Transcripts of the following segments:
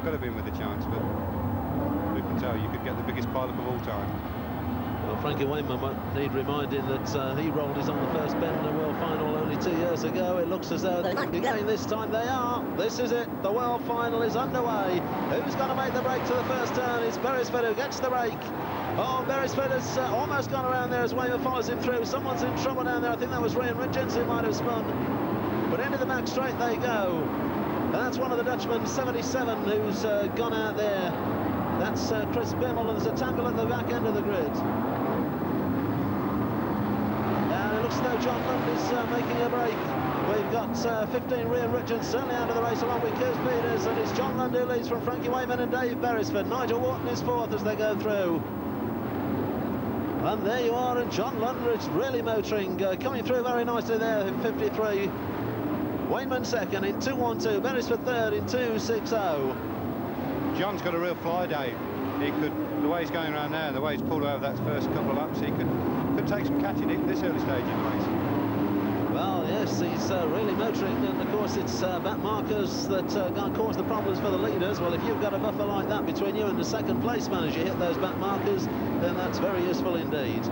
got to be in with a chance, but who can tell? You could get the biggest pileup of all time. Well, Frankie Wayman might need reminding that he rolled his on the first bend in the World Final only 2 years ago. It looks as though they might be going this time. They are. This is it. The World Final is underway. Who's going to make the break to the first turn? It's Beresford who gets the break. Oh, Beresford has almost gone around there as Wayman follows him through. Someone's in trouble down there. I think that was Ryan Richards who might have spun. But into the back straight they go. And that's one of the Dutchmen, 77, who's gone out there. That's Chris Bimmel, and there's a tangle at the back end of the grid. And it looks as though John Lund is making a break. We've got 15 Ryan Richards certainly out of the race along with Koos Peters, and it's John Lund who leads from Frankie Wayman and Dave Beresford. Nigel Wharton is fourth as they go through. And there you are, and John Lund is really motoring, coming through very nicely there in 53. Wayman second in 2:12, Beresford third in 2:60. John's got a real fly, Dave. He could, the way he's going around there, the way he's pulled over that first couple of laps, he could take some catching at this early stage in the race. Well, yes, he's really motoring, and of course it's back markers that cause the problems for the leaders. Well, if you've got a buffer like that between you and the second place man as you hit those back markers, then that's very useful indeed.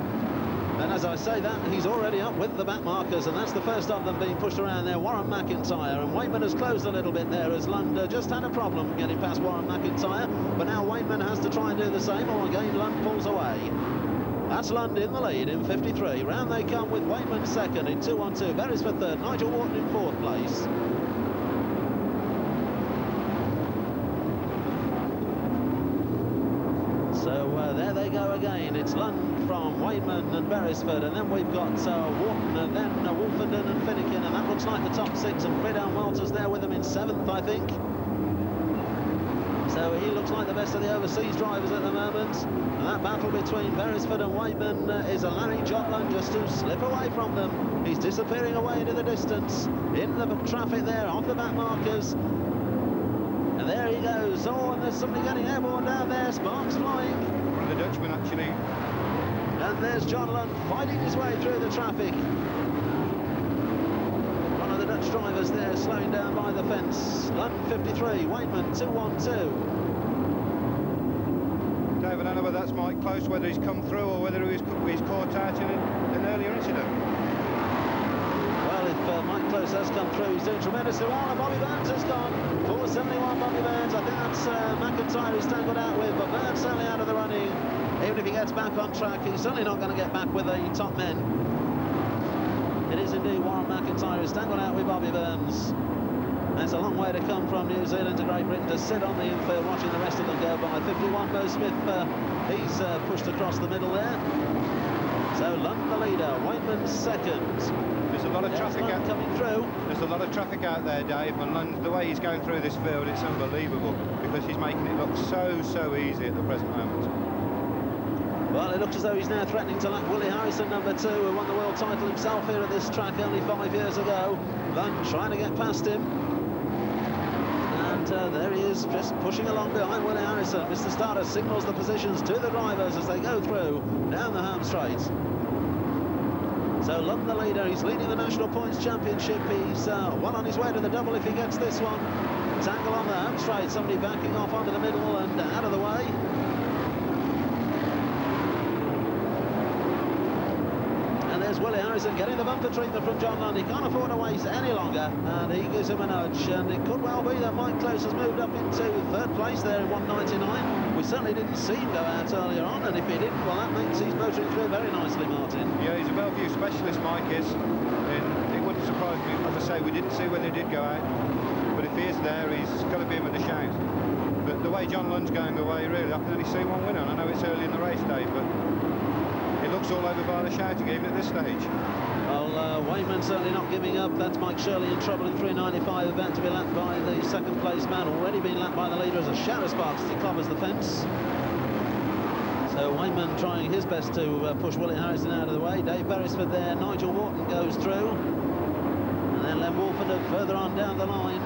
And as I say that, he's already up with the back markers, and that's the first of them being pushed around there, Warren McIntyre. And Wayman has closed a little bit there as Lund just had a problem getting past Warren McIntyre, but now Wayman has to try and do the same, or again Lund pulls away. That's Lund in the lead in 53. Round they come with Wayman second in 2:12, Beresford third, Nigel Wharton in fourth place. So there they go again. It's Lund from Wayman and Beresford, and then we've got Wharton, and then Wolfenden and Finnegan, and that looks like the top six, and Fred Walters there with them in seventh, I think. So he looks like the best of the overseas drivers at the moment. And that battle between Beresford and Wayman is allowing John Lund just to slip away from them. He's disappearing away into the distance, in the traffic there, off the back markers. And there he goes. Oh, and there's somebody getting airborne down there, sparks flying. One of the Dutchmen, actually. And there's John Lund fighting his way through the traffic. One of the Dutch drivers there slowing down by the fence. Lund 53, Wayman 2:12. Dave, I don't know whether that's Mike Close, whether he's come through or whether he's caught out in an earlier incident. Well, if Mike Close has come through, he's doing tremendously well, and Bobby Burns has gone. 4:71 Bobby Burns. I think that's McIntyre he's tangled out with, but Burns certainly out of the running. Even if he gets back on track, he's certainly not going to get back with the top men. It is indeed Warren McIntyre who's tangled out with Bobby Burns. That's a long way to come from New Zealand to Great Britain to sit on the infield watching the rest of them go by. 51 Mo Smith, he's pushed across the middle there. So Lund the leader, Wayman second. There's a lot of traffic out coming through. There's a lot of traffic out there, Dave, and Lund, the way he's going through this field, it's unbelievable because he's making it look so easy at the present moment. Well, it looks as though he's now threatening to lap Willie Harrison, number 2, who won the world title himself here at this track only 5 years ago. Lund trying to get past him. And there he is, just pushing along behind Willie Harrison. Mr. Starter signals the positions to the drivers as they go through down the home straight. So Lund the leader, he's leading the National Points Championship. He's well on his way to the double if he gets this one. Tangle on the home straight, somebody backing off onto the middle and out of the way. There's Willie Harrison getting the bumper treatment from John Lund. He can't afford to wait any longer, and he gives him a nudge. And it could well be that Mike Close has moved up into third place there in 1:99. We certainly didn't see him go out earlier on, and if he didn't, well, that means he's motoring through very nicely, Martin. Yeah, he's a Bellevue specialist, Mike is. And it wouldn't surprise me, as I say, we didn't see when they did go out. But if he is there, he's got to be in with a shout. But the way John Lund's going away, really, I can only see one winner. I know it's early in the race, Dave, but it looks all over by the shouting even at this stage. Well, Wayman certainly not giving up. That's Mike Shirley in trouble in 3:95, about to be lapped by the second place man, already been lapped by the leader as a shower sparks as he clobbers the fence. So Wayman trying his best to push Willie Harrison out of the way. Dave Beresford there, Nigel Wharton goes through. And then Len Wolfenden further on down the line.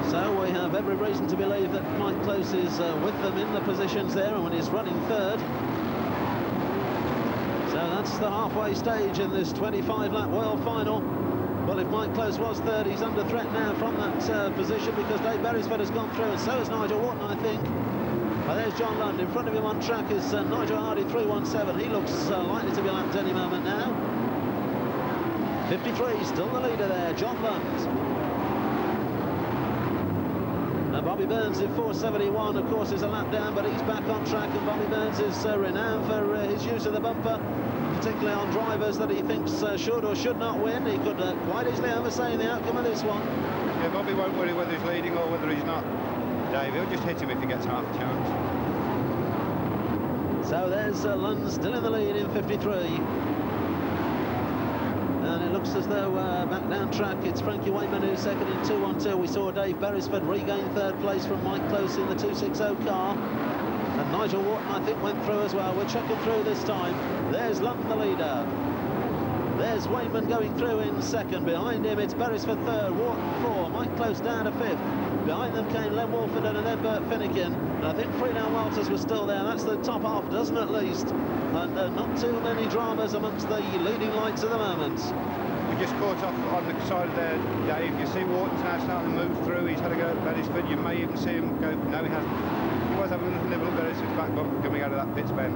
So we have every reason to believe that Mike Close is with them in the positions there, and when he's running third. So that's the halfway stage in this 25-lap World Final. Well, if Mike Close was third, he's under threat now from that position, because Dave Beresford has gone through, and so has Nigel Wharton, I think. Well, there's John Lund. In front of him on track is Nigel Hardy, 3:17. He looks likely to be lapped any moment now. 53, still the leader there, John Lund. Bobby Burns in 4:71, of course, is a lap down, but he's back on track, and Bobby Burns is renowned for his use of the bumper, particularly on drivers that he thinks should or should not win. He could quite easily oversay the outcome of this one. Yeah, Bobby won't worry whether he's leading or whether he's not, Dave. He'll just hit him if he gets half a chance. So there's Lund still in the lead in 53. And it looks as though back down track it's Frankie Wayman who's second in 2:12. We saw Dave Beresford regain third place from Mike Close in the 260 car. And Nigel Wharton, I think, went through as well. We're checking through this time. There's Lund, the leader. There's Wayman going through in second. Behind him it's Beresford third, Wharton 4, Mike Close down to 5th. Behind them came Len Wolfenden and then Bert Finnegan. And I think Freedown Walters was still there. That's the top half dozen at least. And not too many dramas amongst the leading lights at the moment. We just caught off on the side there, Dave. You see Wharton's now starting to move through. He's had a go at Beresford. You may even see him go. No, he hasn't. He was having a little nibble at Beresford's back bump coming out of that pit's bend.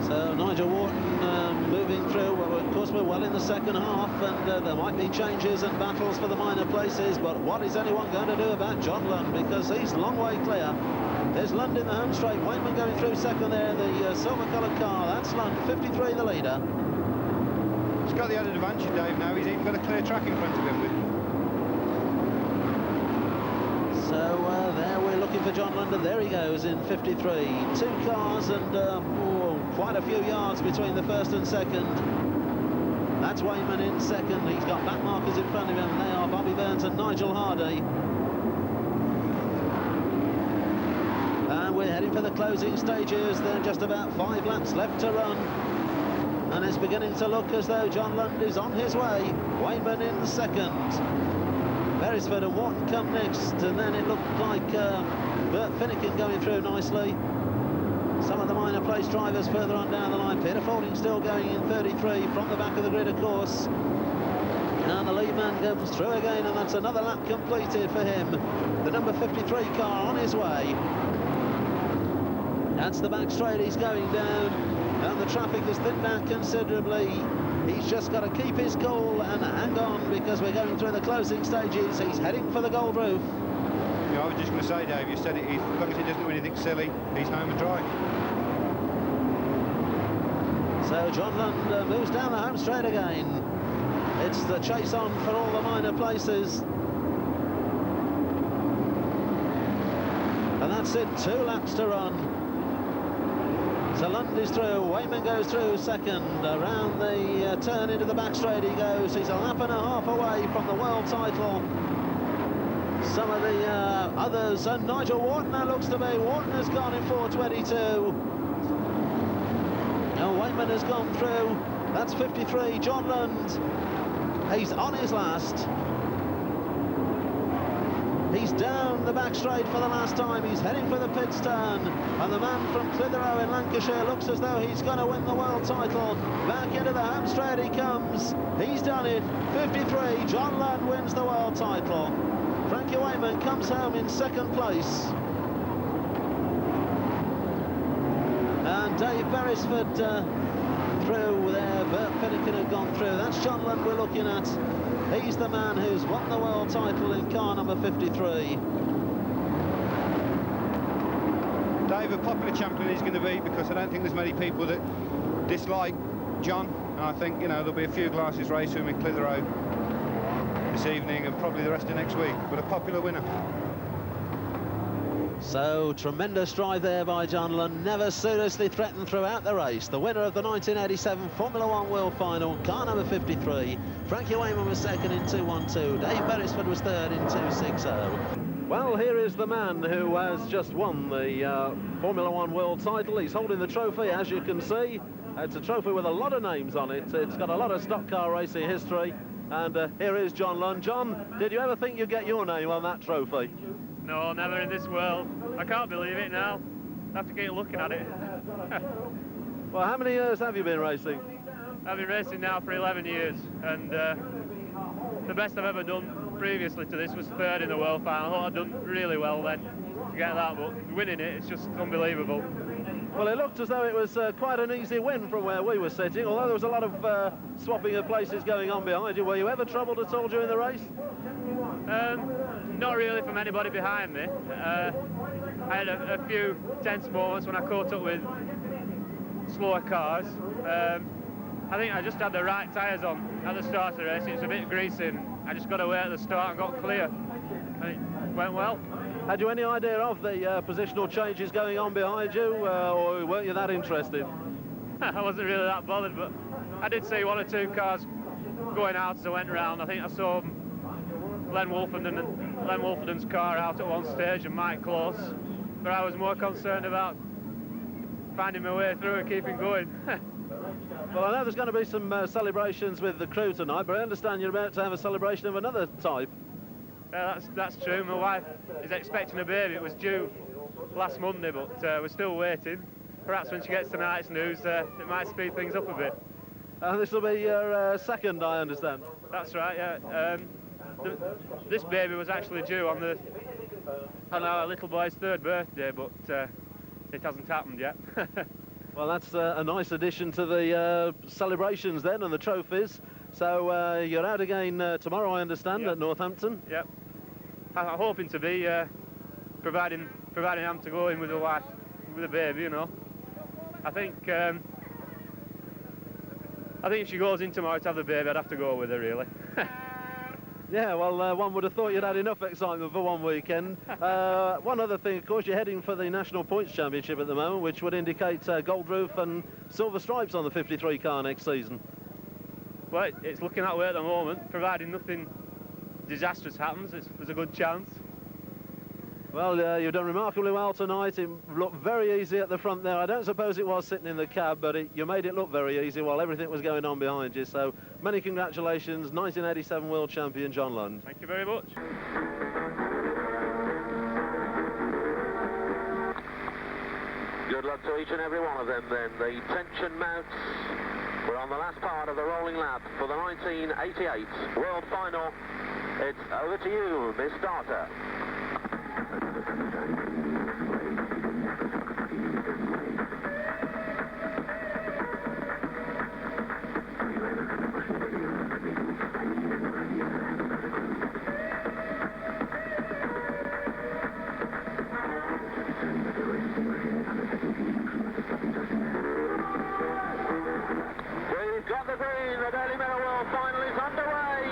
So Nigel Wharton moving through. Well, of course, we're well in the second half, and there might be changes and battles for the minor places, but what is anyone going to do about John Lund, because he's a long way clear. There's Lund in the home straight. Wayman going through second there, the silver-coloured car. That's Lund, 53 the leader. He's got the added advantage, Dave, now. He's even got a clear track in front of him. So there we're looking for John Lund, and there he goes in 53. Two cars and quite a few yards between the first and second. That's Wayman in second. He's got back markers in front of him. They are Bobby Burns and Nigel Hardy. And we're heading for the closing stages. There are just about 5 laps left to run. And it's beginning to look as though John Lund is on his way. Wayman in second. Beresford and Wharton come next. And then it looked like Bert Finnegan going through nicely. Some of the minor place drivers further on down the line. Peter Fording still going in 33 from the back of the grid, of course. And the lead man comes through again, and that's another lap completed for him. The number 53 car on his way. That's the back straight he's going down, and the traffic has thinned out considerably. He's just got to keep his cool and hang on, because we're going through the closing stages. He's heading for the gold roof. Yeah, I was just going to say, Dave, you said it, as long as he doesn't do anything silly, he's home and dry. So John Lund moves down the home straight again. It's the chase on for all the minor places. And that's it, 2 laps to run. So Lund is through, Wayman goes through second. Around the turn into the back straight he goes. He's a lap and a half away from the world title. Some of the others, and Nigel Wharton, that looks to be. Wharton has gone in 4:22. And Wayman has gone through. That's 53. John Lund, he's on his last. He's down the back straight for the last time. He's heading for the pit turn. And the man from Clitheroe in Lancashire looks as though he's going to win the world title. Back into the home straight he comes. He's done it. 53. John Lund wins the world title. Frankie Wayman comes home in second place. And Dave Beresford through there. Bert Finnegan had gone through. That's John Lund we're looking at. He's the man who's won the world title in car number 53. Dave, a popular champion he's going to be, because I don't think there's many people that dislike John. And I think, you know, there'll be a few glasses raised to him in Clitheroe this evening and probably the rest of next week, but a popular winner. So, tremendous drive there by John Lund, never seriously threatened throughout the race. The winner of the 1987 Formula 1 World Final, car number 53. Frankie Wayman was second in 2:12. Dave Beresford was third in 2:60. Well, here is the man who has just won the Formula 1 World title. He's holding the trophy, as you can see. It's a trophy with a lot of names on it. It's got a lot of stock car racing history. And here is John Lund. John, did you ever think you'd get your name on that trophy? No, never in this world. I can't believe it now. I have to keep looking at it. Well, how many years have you been racing? I've been racing now for 11 years, and the best I've ever done previously to this was third in the world final. I thought I'd done really well then to get that, but winning it's just unbelievable. Well, it looked as though it was quite an easy win from where we were sitting, although there was a lot of swapping of places going on behind you. Were you ever troubled at all during the race? Not really from anybody behind me. I had a few tense moments when I caught up with slower cars. I think I just had the right tyres on at the start of the race. It was a bit greasy, and I just got away at the start and got clear, and it went well. Had you any idea of the positional changes going on behind you, or weren't you that interested? I wasn't really that bothered, but I did see one or two cars going out as I went round. I think I saw Len Wolferden's car out at one stage and Mike Close, but I was more concerned about finding my way through and keeping going. Well, I know there's going to be some celebrations with the crew tonight, but I understand you're about to have a celebration of another type. That's true. My wife is expecting a baby. It was due last Monday, but we're still waiting. Perhaps when she gets tonight's news, it might speed things up a bit. This will be your second, I understand. That's right, yeah. This baby was actually due on our little boy's 3rd birthday, but it hasn't happened yet. Well, that's a nice addition to the celebrations then and the trophies. So you're out again tomorrow, I understand, yep. At Northampton. Yep. I'm hoping to be providing I'm to go in with a wife, with a baby, you know. I think if she goes in tomorrow to have the baby, I'd have to go with her, really. Yeah, well, one would have thought you'd had enough excitement for one weekend. One other thing, of course, you're heading for the National Points Championship at the moment, which would indicate gold roof and silver stripes on the 53 car next season. Well, it's looking that way at the moment, providing nothing disastrous happens. There's a good chance. Well, you've done remarkably well tonight. It looked very easy at the front there. I don't suppose it was sitting in the cab, but you made it look very easy while everything was going on behind you. So many congratulations, 1987 world champion John Lund. Thank you very much. Good luck to each and every one of them then. The tension mounts. We're on the last part of the rolling lap for the 1988 World Final. It's over to you, Miss Starter. We've got the green, the Daily Mirror World Final is underway.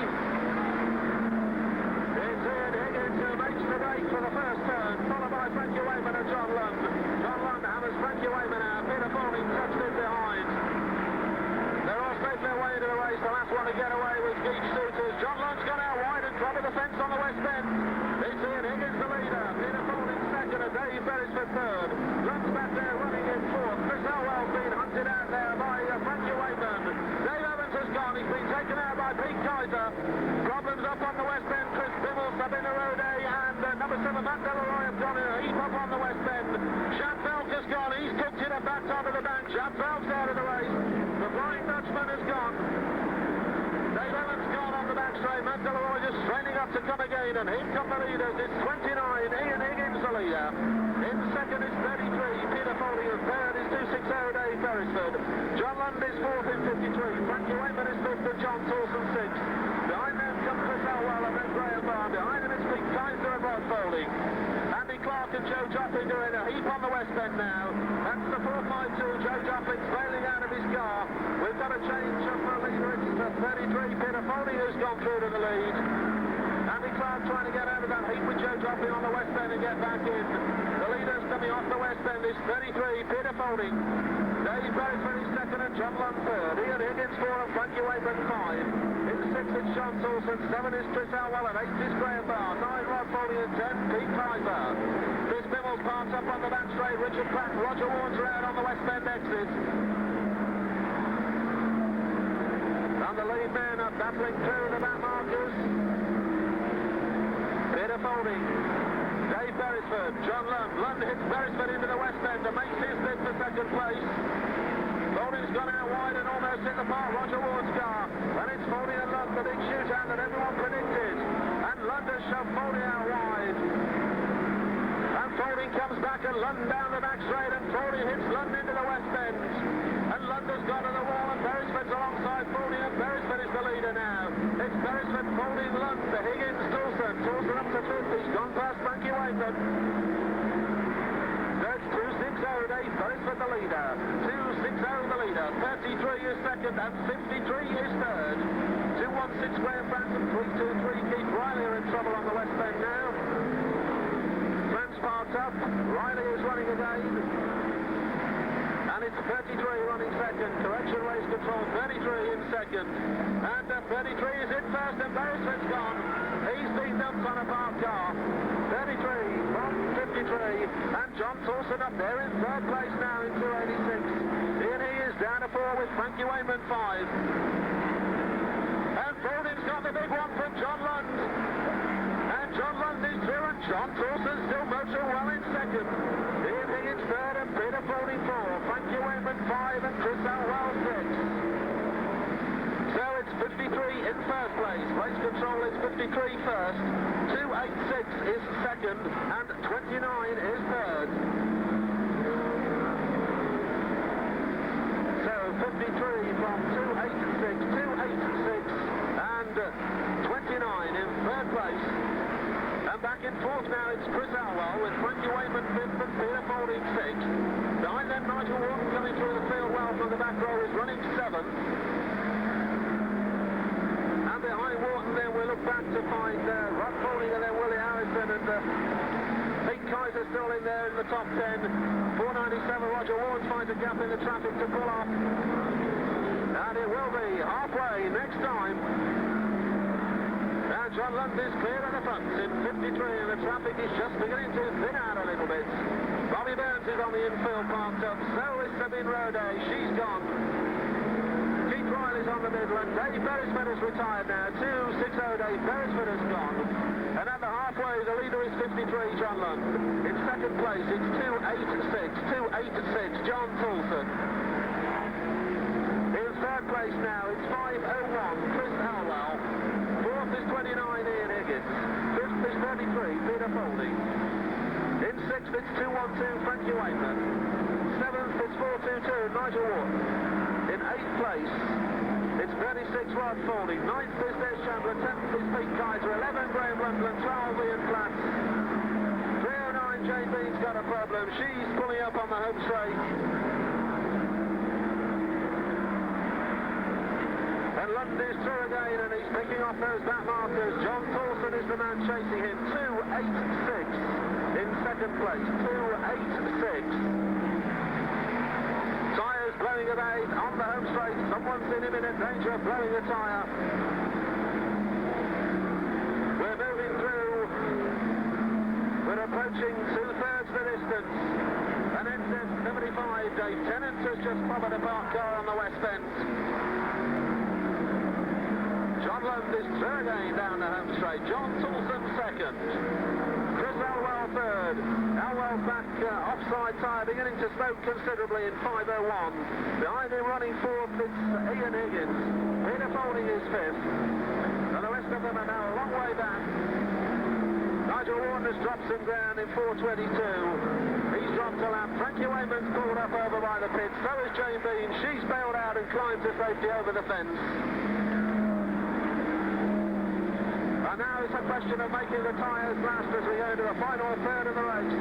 It's Ian Higgins who makes the break for the first turn, followed by Frankie Wayman and John Lund. John Lund hammers Frankie Wayman out, Peter Fawning touched in behind. They're all making their way into the race, the last one to get away with Geach Suitors. John Lund's gone out wide and clobbered the fence on the west end. It's Ian Higgins the leader, Peter Fawning second and Dave Beresford third. Lund's back there running in fourth. Chris Elwell's been hunted out there by Frankie Wayman. Dave Evans has gone, he's been taken out by Pete Kaiser. Problems up on the west end, Chris Bimmel, Sabina Rode, and number 7 Matt Delroy have gone in a heap up on the west end. Shad Felk has gone, he's cooked it up back onto the bank. Shad Felk's out of the race. The Flying Dutchman has gone. Dave Evans gone on the back straight. Matt Delroy just straining up to come again, and in come the leaders. It's 29, Ian Higgins the leader. In second is 33, Peter Foley, and third is 260 Dave Beresford. John Lund is fourth in 53, Frankie Wayman is fifth, and John Tolson sixth. Behind them comes Chris Elwell and then Graham Barr. Behind him is Pete Kaiser and Rod Foley. Andy Clark and Joe Joplin are in a heap on the west end now. That's the 452, Joe Joplin sailing out of his car. We've got a change of the leader. It's the 33, Peter Foley, who's gone through to the lead. Andy Clark trying to get out of that heap with Joe Joplin on the west end and get back in. The leaders coming off the west end is 33, Peter Foley. Dave Beresford is second and John Lund third. Ian Higgins 4 and Frankie Wayman 5. In 6 it's John Tolson, 7 is Chris Elwell and 8 is Graham Barr. 9 Rod Foley and 10 Pete Kaiser. Chris Bimmel's parked up on the back straight. Richard Pratt and Roger Warnes are out on the west end exit. And the lead man up battling through the back markers. Peter Foley, Dave Beresford, John Lund. Lund hits Beresford into the west end and makes his bid for second place. Fording's gone out wide and almost hit the park, Roger Ward's car. And it's Fording and Lund, the big shootout that everyone predicted. And Lund has shoved Fording out wide. And Fording comes back and Lund down the back straight, and Fording hits Lund into the west end. And Lund has gone to the wall, and Beresford's alongside Fording, and Beresford is the leader now. It's Beresford, Fording, Lund, Higgins, Toulson. Toulson up to fifth, he's gone past Frankie Wakeman. So it's 2-6-0, Dave Beresford the leader. 2-6-0 the leader. 33 is second, and 53 is third. 2-1-6 Graham Branson, 3-2-3 Keith Riley are in trouble on the west end now. Franz parked up, Riley is running again. And it's 33 running second. Correction race control, 33 in second. And 33 is in first, and Beresford's gone. He's been dumped on a parked car. 33 from 53. And John Toulson up there in third place now in 286. Ian he is down to 4 with Frankie Wayman 5. And Fording's got the big one from John Lund. And John Lund is through, and John Toulson still motoring well in second. Ian Higgins third, and Peter Fording 4. Frankie Wayman 5, and Chris Alwell 6. So it's 53 in first place. Race control is 53 first. 286 is second, and 29 is third. So 53 from 286, 286, and 29 in third place. And back in fourth now, it's Chris Alwell with Frankie Wayman 5th and Peter Fording 6th. Behind them, Nigel Wharton coming through the field well from the back row is running 7th. And behind Wharton then we look back to find Rod Fording and then Willie Harrison, and Pete Kaiser still in there in the top 10. 497, Roger Ward finds a gap in the traffic to pull off. And it will be halfway next time. And John Lund is clear at the front in 53, and the traffic is just beginning to thin out a little bit. Bobby Burns is on the infield parked up, so is Sabine Roday, she's gone. Keith Riley's on the Midland. Dave Beresford is retired now, 2-6-0, Dave Beresford has gone. And at the halfway, the leader is 53, John Lund. In second place, it's 2-8-6, John Toulson. In third place now, it's 5-0-1, Chris Alwell. Fourth is 29, Ian Higgins. Fifth is 33, Peter Fording. In sixth, it's 2-1-2, Frankie Wayman. Seventh, it's 4-2-2, Nigel Wharton. In eighth place, it's 36, Rod Fording. Ninth is Des Chandler. 10th is Pete Kaiser. 11, Graham Rundland. 12, Ian Platt. 309, Jane Bean's got a problem. She's pulling up on the home straight. And Lund is through again, and he's picking off those back markers. John Toulson is the man chasing him. 2-8-6 in second place. 2-8-6. Tyres blowing about on the home straight. Someone's in imminent danger of blowing a tyre. We're moving through. We're approaching 2/3 the distance. And NZ 75, Dave Tennant has just clobbered a parked car on the west end. John Lund is through again down the home straight. John Toulson second. Chris Alwell third. Alwell's back offside tyre beginning to smoke considerably in 5:01. Behind him running fourth, it's Ian Higgins. Peter Fording is fifth. And the rest of them are now a long way back. Nigel Wharton has dropped some ground in 4:22. He's dropped a lap. Frankie Wayman's pulled up over by the pit. So is Jane Bean. She's bailed out and climbed to safety over the fence. And now it's a question of making the tyres last as we go to the final third of the race.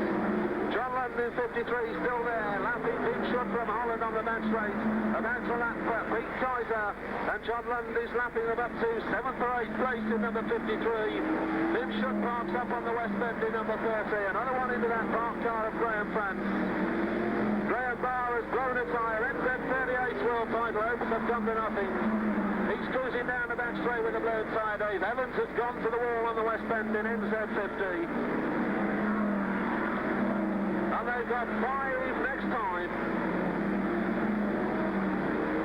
John Lund in 53 still there, lapping Pete Schutt from Holland on the back straight. About to lap Pete Kaiser, and John Lund is lapping them up to 7th or 8th place in number 53. Tim Schutt parks up on the west end in number 30. Another one into that parked car of Graham France. Graham Barr has blown a tyre. NZ38's world title hopes have come to nothing. He's cruising down the back straight with a blown tyre. Dave Evans has gone to the wall on the west end in NZ50. And they've got 5 next time.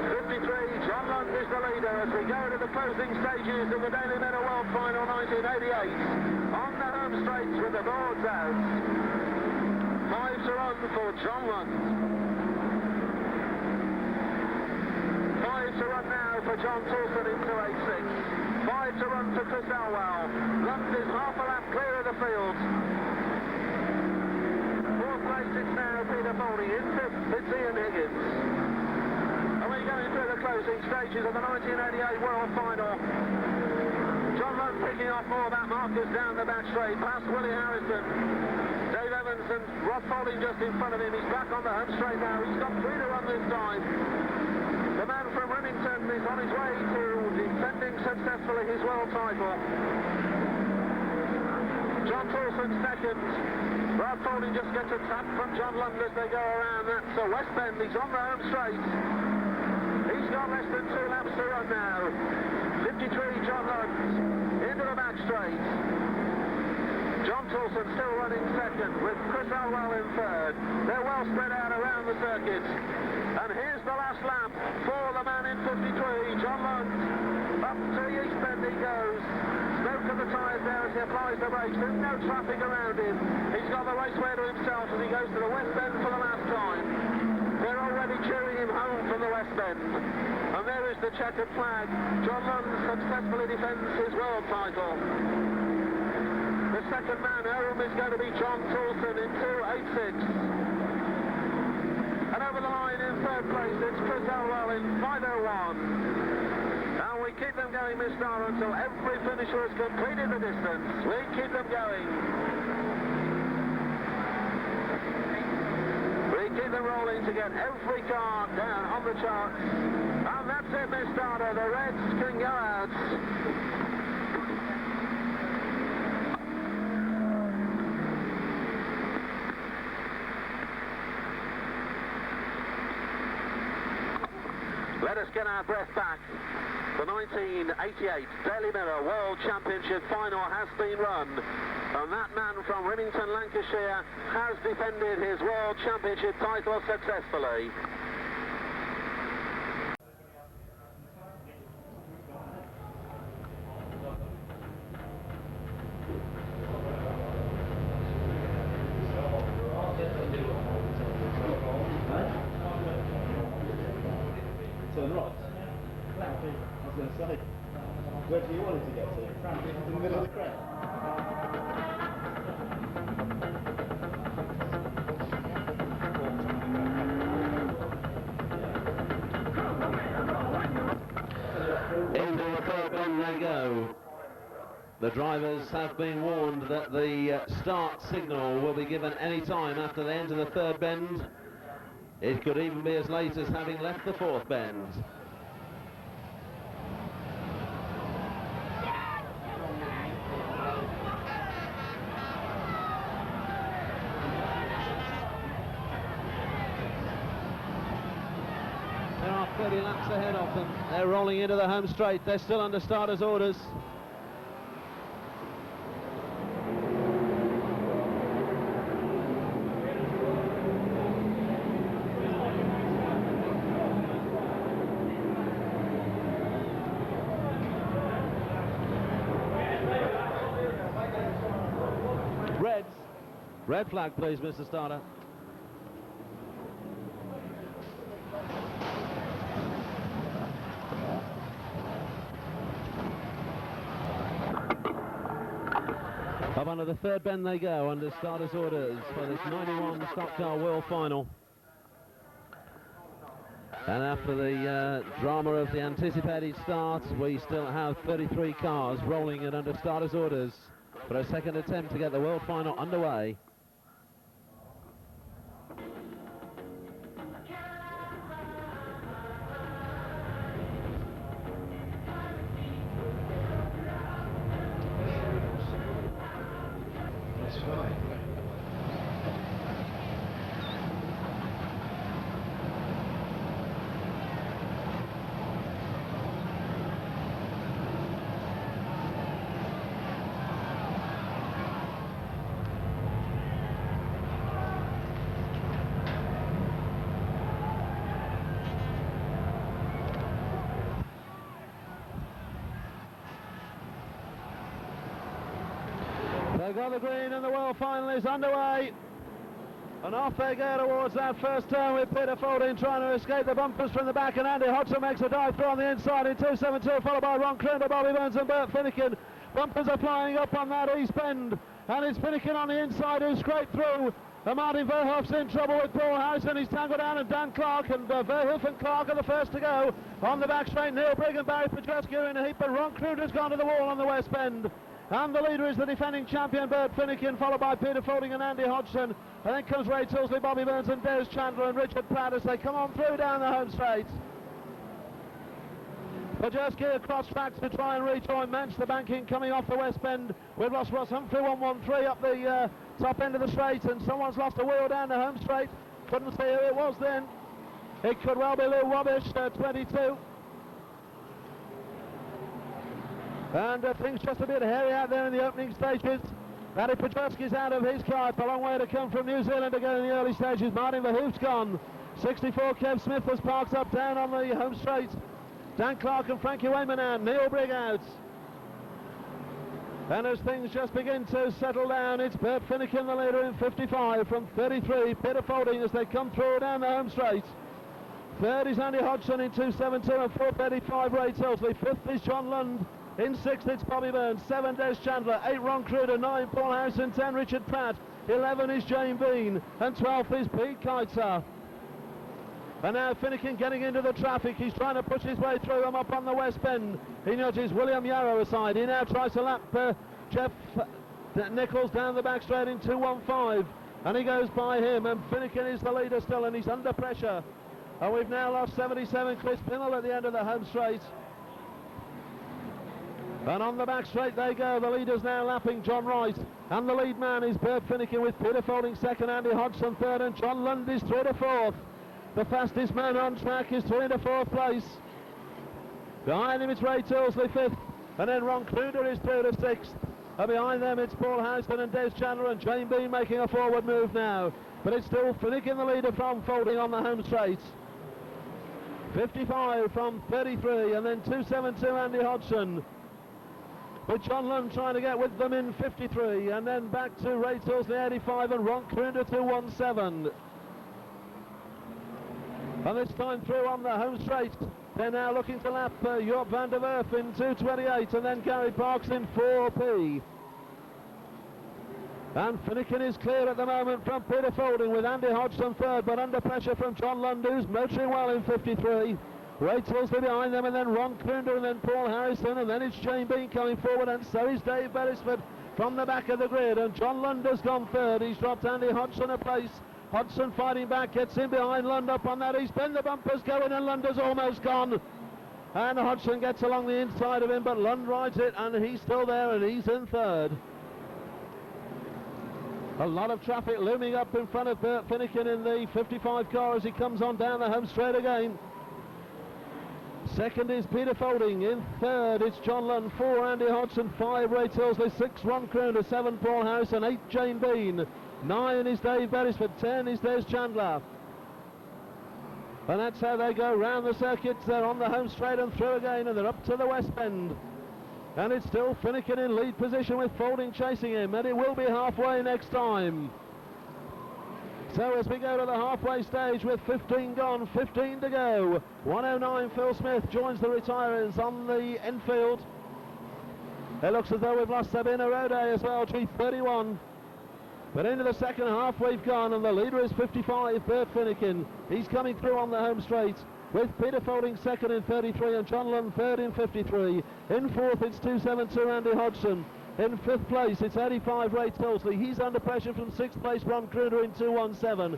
53, John Lund is the leader as we go to the closing stages of the Daily Mirror World Final 1988. On the home straights with the boards out. 5 to run for John Lund. to run now for John Toulson into 8.6. 5 to run for Chris Elwell. Lund is half a lap clear of the field. Fourth place is now Peter Foley. In fifth, it's Ian Higgins. And we're going through the closing stages of the 1988 World Final. John Lund picking off more back markers down the back straight, past Willie Harrison. Dave Evans and Rod Folding just in front of him. He's back on the home straight now. He's got 3 to run this time. The man from Remington is on his way to defending successfully his world title. John Toulson second. Rod Folding just gets a tap from John Lund as they go around. That's West Bend. He's on the home straight. He's got less than 2 laps to run now. 53 John Lund into the back straight. John Toulson still running second with Chris Elwell in third. They're well spread out around the circuit. And here's the last lap for the man in 53, John Lund. Up to East Bend he goes. Smoke of the tyres there as he applies the brakes. There's no traffic around him. He's got the raceway to himself as he goes to the West Bend for the last time. They're already cheering him home from the West Bend. And there is the checkered flag. John Lund successfully defends his world title. The second man home is going to be John Toulson in 2.86. And over the line in third place, it's Chris Elwell in 5.01. And we keep them going, Miss Starr, until every finisher has completed the distance. We keep them going. We keep them rolling to get every car down on the charts. And that's it, Miss Starter. The Reds can go out. Let us get our breath back. The 1988 Daily Mirror World Championship final has been run. And that man from Remington, Lancashire has defended his World Championship title successfully. Turn right. I was going to say, where do you want it to get to? In the middle of the crowd. Into the third bend they go. The drivers have been warned that the start signal will be given any time after they enter the third bend. It could even be as late as having left the fourth bend. There are 30 laps ahead of them. They're rolling into the home straight. They're still under starters' orders. Red flag, please, Mr. Starter. Up under the third bend they go, under starters' orders for this 91 Stock Car World Final. And after the drama of the anticipated start, we still have 33 cars rolling and under starters' orders for a second attempt to get the World Final underway. They've got the green and the World Final is underway. And off they go towards that first turn with Peter Fording trying to escape the bumpers from the back, and Andy Hodgson makes a dive through on the inside in 2.72, followed by Ron Crooner, Bobby Burns and Bert Finnegan. Bumpers are flying up on that east bend, and it's Finnegan on the inside who scraped through. And Martin Verhoef's in trouble with Paul Harrison. He's tangled down, and Dan Clark and Verhoef and Clark are the first to go. On the back straight, Neil Brigg and Barry Podolsky are in a heap, but Ron Crooner's gone to the wall on the west bend. And the leader is the defending champion, Bert Finnegan, followed by Peter Fording and Andy Hodgson. And then comes Ray Tilsley, Bobby Burns and Des Chandler and Richard Pratt as they come on through down the home straight. Podolsky across tracks to try and rejoin Manch, the banking coming off the west bend with Ross Humphrey 113 up the top end of the straight, and someone's lost a wheel down the home straight. Couldn't see who it was then. It could well be Lou Wobbish, 22. And things just a bit hairy out there in the opening stages. Barry Podolsky's out of his car. It's a long way to come from New Zealand again in the early stages. Martin Verhoef's gone. 64 Kev Smith was parked up down on the home straight. Dan Clark and Frankie Wayman out. Neil Brigg out. And as things just begin to settle down, it's Bert Finnegan, the leader, in 55 from 33. Peter Fording as they come through down the home straight. Third is Andy Hodgson in 2.72 and 4.35 Ray Tilsley. Fifth is John Lund. In sixth it's Bobby Burns. 7 Des Chandler. 8 Ron Crooner. 9 Paul Harrison. 10 Richard Pratt. 11 is Jane Bean. And 12th is Pete Keitzer. And now Finnegan getting into the traffic. He's trying to push his way through them up on the west bend. He nudges William Yarrow aside. He now tries to lap Jeff Nichols down the back straight in 2.15. And he goes by him. And Finnegan is the leader still, and he's under pressure. And we've now lost 77 Chris Pinnell at the end of the home straight. And on the back straight they go. The leader's now lapping John Wright. And the lead man is Bert Finnegan with Peter Fording second, Andy Hodgson third, and John Lund is through to fourth. The fastest man on track is through into fourth place. Behind him it's Ray Tilsley fifth, and then Ron Crooner is through to sixth. And behind them it's Paul Harrison and Des Chandler and Jane Bean making a forward move now. But it's still Finnegan the leader from Fording on the home straight. 55 from 33, and then 2.72 Andy Hodgson. With John Lund trying to get with them in 53, and then back to Ray Tilsley 85 and Ron Crooner 2.17. And this time through on the home straight, they're now looking to lap Joop van der Werf in 2.28, and then Gary Parks in 4p. And Finnegan is clear at the moment from Peter Fording with Andy Hodgson third, but under pressure from John Lund, who's motoring well in 53. Ray Tilsley behind them, and then Ron Crooner, and then Paul Harrison, and then it's Jane Bean coming forward, and so is Dave Beresford from the back of the grid, and John Lund has gone third. He's dropped Andy Hodgson a place. Hodgson fighting back, gets in behind Lund up on that east bend. The bumpers going, and Lund has almost gone. And Hodgson gets along the inside of him, but Lund rides it, and he's still there, and he's in third. A lot of traffic looming up in front of Bert Finnegan in the 55 car as he comes on down the home straight again. Second is Peter Fording. In third it's John Lund. 4 Andy Hodgson. 5 Ray Tilsley. 6 Ron Crooner. 7 Paul Harrison. 8 Jane Bean. 9 is Dave Beresford. 10 is Des Chandler. And that's how they go round the circuits. They're on the home straight and through again, and they're up to the west bend. And it's still Finnegan in lead position with Fording chasing him, and it will be halfway next time. So as we go to the halfway stage with 15 gone, 15 to go. 109 Phil Smith joins the retirees on the Enfield. It looks as though we've lost Sabina Rode as well, G31. But into the second half we've gone, and the leader is 55, Bert Finnegan. He's coming through on the home straight with Peter Fording second in 33 and John Lund third in 53. In fourth it's 2.72 Andy Hodgson. In fifth place it's 85 Ray Tilsley. He's under pressure from sixth place Ron Crooner in 2.17.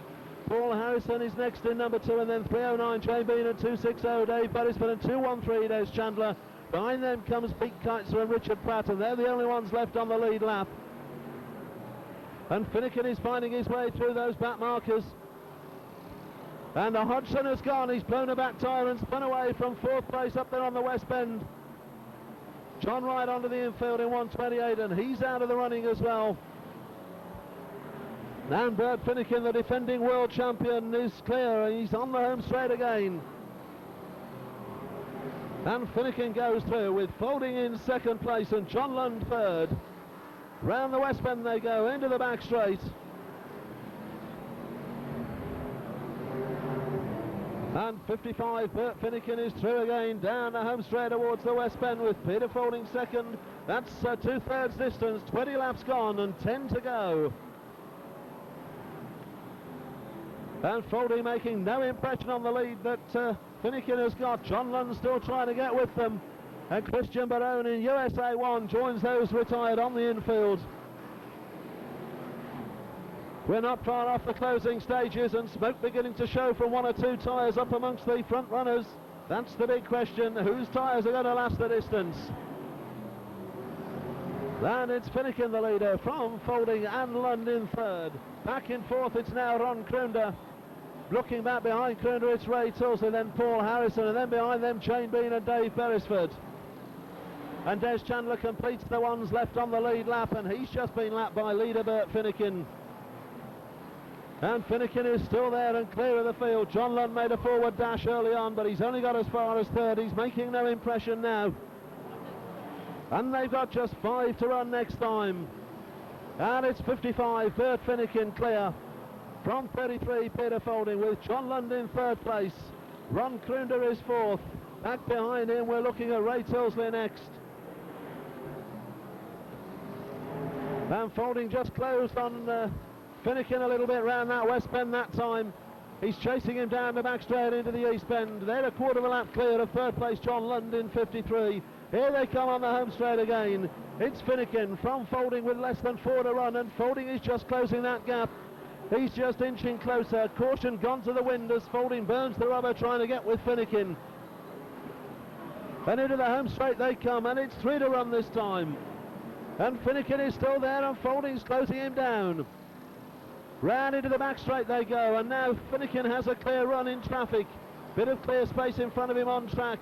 Paul Harrison is next in number 2, and then 3.09 Jane Bean and 2.60 Dave Beresford and 2.13 Des Chandler. Behind them comes Pete Keitzer and Richard Pratt, and they're the only ones left on the lead lap. And Finnegan is finding his way through those back markers. And the Hodgson has gone. He's blown a back tyre and spun away from fourth place up there on the west bend. John Wright onto the infield in 1.28, and he's out of the running as well. And Bert Finnegan, the defending world champion, is clear, and he's on the home straight again. And Finnegan goes through with Fording in second place and John Lund third. Round the west bend they go, into the back straight. And 55, Bert Finnegan is through again, down the home straight towards the West Bend with Peter Faulding second. That's 2/3 distance, 20 laps gone and 10 to go. And Faulding making no impression on the lead that Finnegan has got. John Lund still trying to get with them. And Christian Barone in USA 1 joins those retired on the infield. We're not far off the closing stages, and smoke beginning to show from 1 or 2 tyres up amongst the front runners. That's the big question, whose tyres are going to last the distance? And it's Finnegan the leader from Faulding and Lund in third. Back in fourth it's now Ron Kroonder. Looking back behind Kroonder it's Ray Tilsley, then Paul Harrison, and then behind them Shane Bean and Dave Beresford. And Des Chandler completes the ones left on the lead lap, and he's just been lapped by leader Bert Finnegan. And Finnegan is still there and clear of the field. John Lund made a forward dash early on, but he's only got as far as third. He's making no impression now. And they've got just 5 to run next time. And it's 55, Bert Finnegan clear. From 33, Peter Faulding, with John Lund in third place. Ron Kroonder is fourth. Back behind him, we're looking at Ray Tilsley next. And Faulding just closed on Finnegan a little bit round that West Bend that time. He's chasing him down the back straight into the East Bend. They're a quarter of a lap clear of third place John Lund in 53. Here they come on the home straight again. It's Finnegan from Faulding with less than 4 to run, and Faulding is just closing that gap. He's just inching closer. Caution gone to the wind as Faulding burns the rubber trying to get with Finnegan. And into the home straight they come, and it's 3 to run this time. And Finnegan is still there, and Faulding's closing him down. Round into the back straight they go, and now Finnegan has a clear run in traffic. Bit of clear space in front of him on track.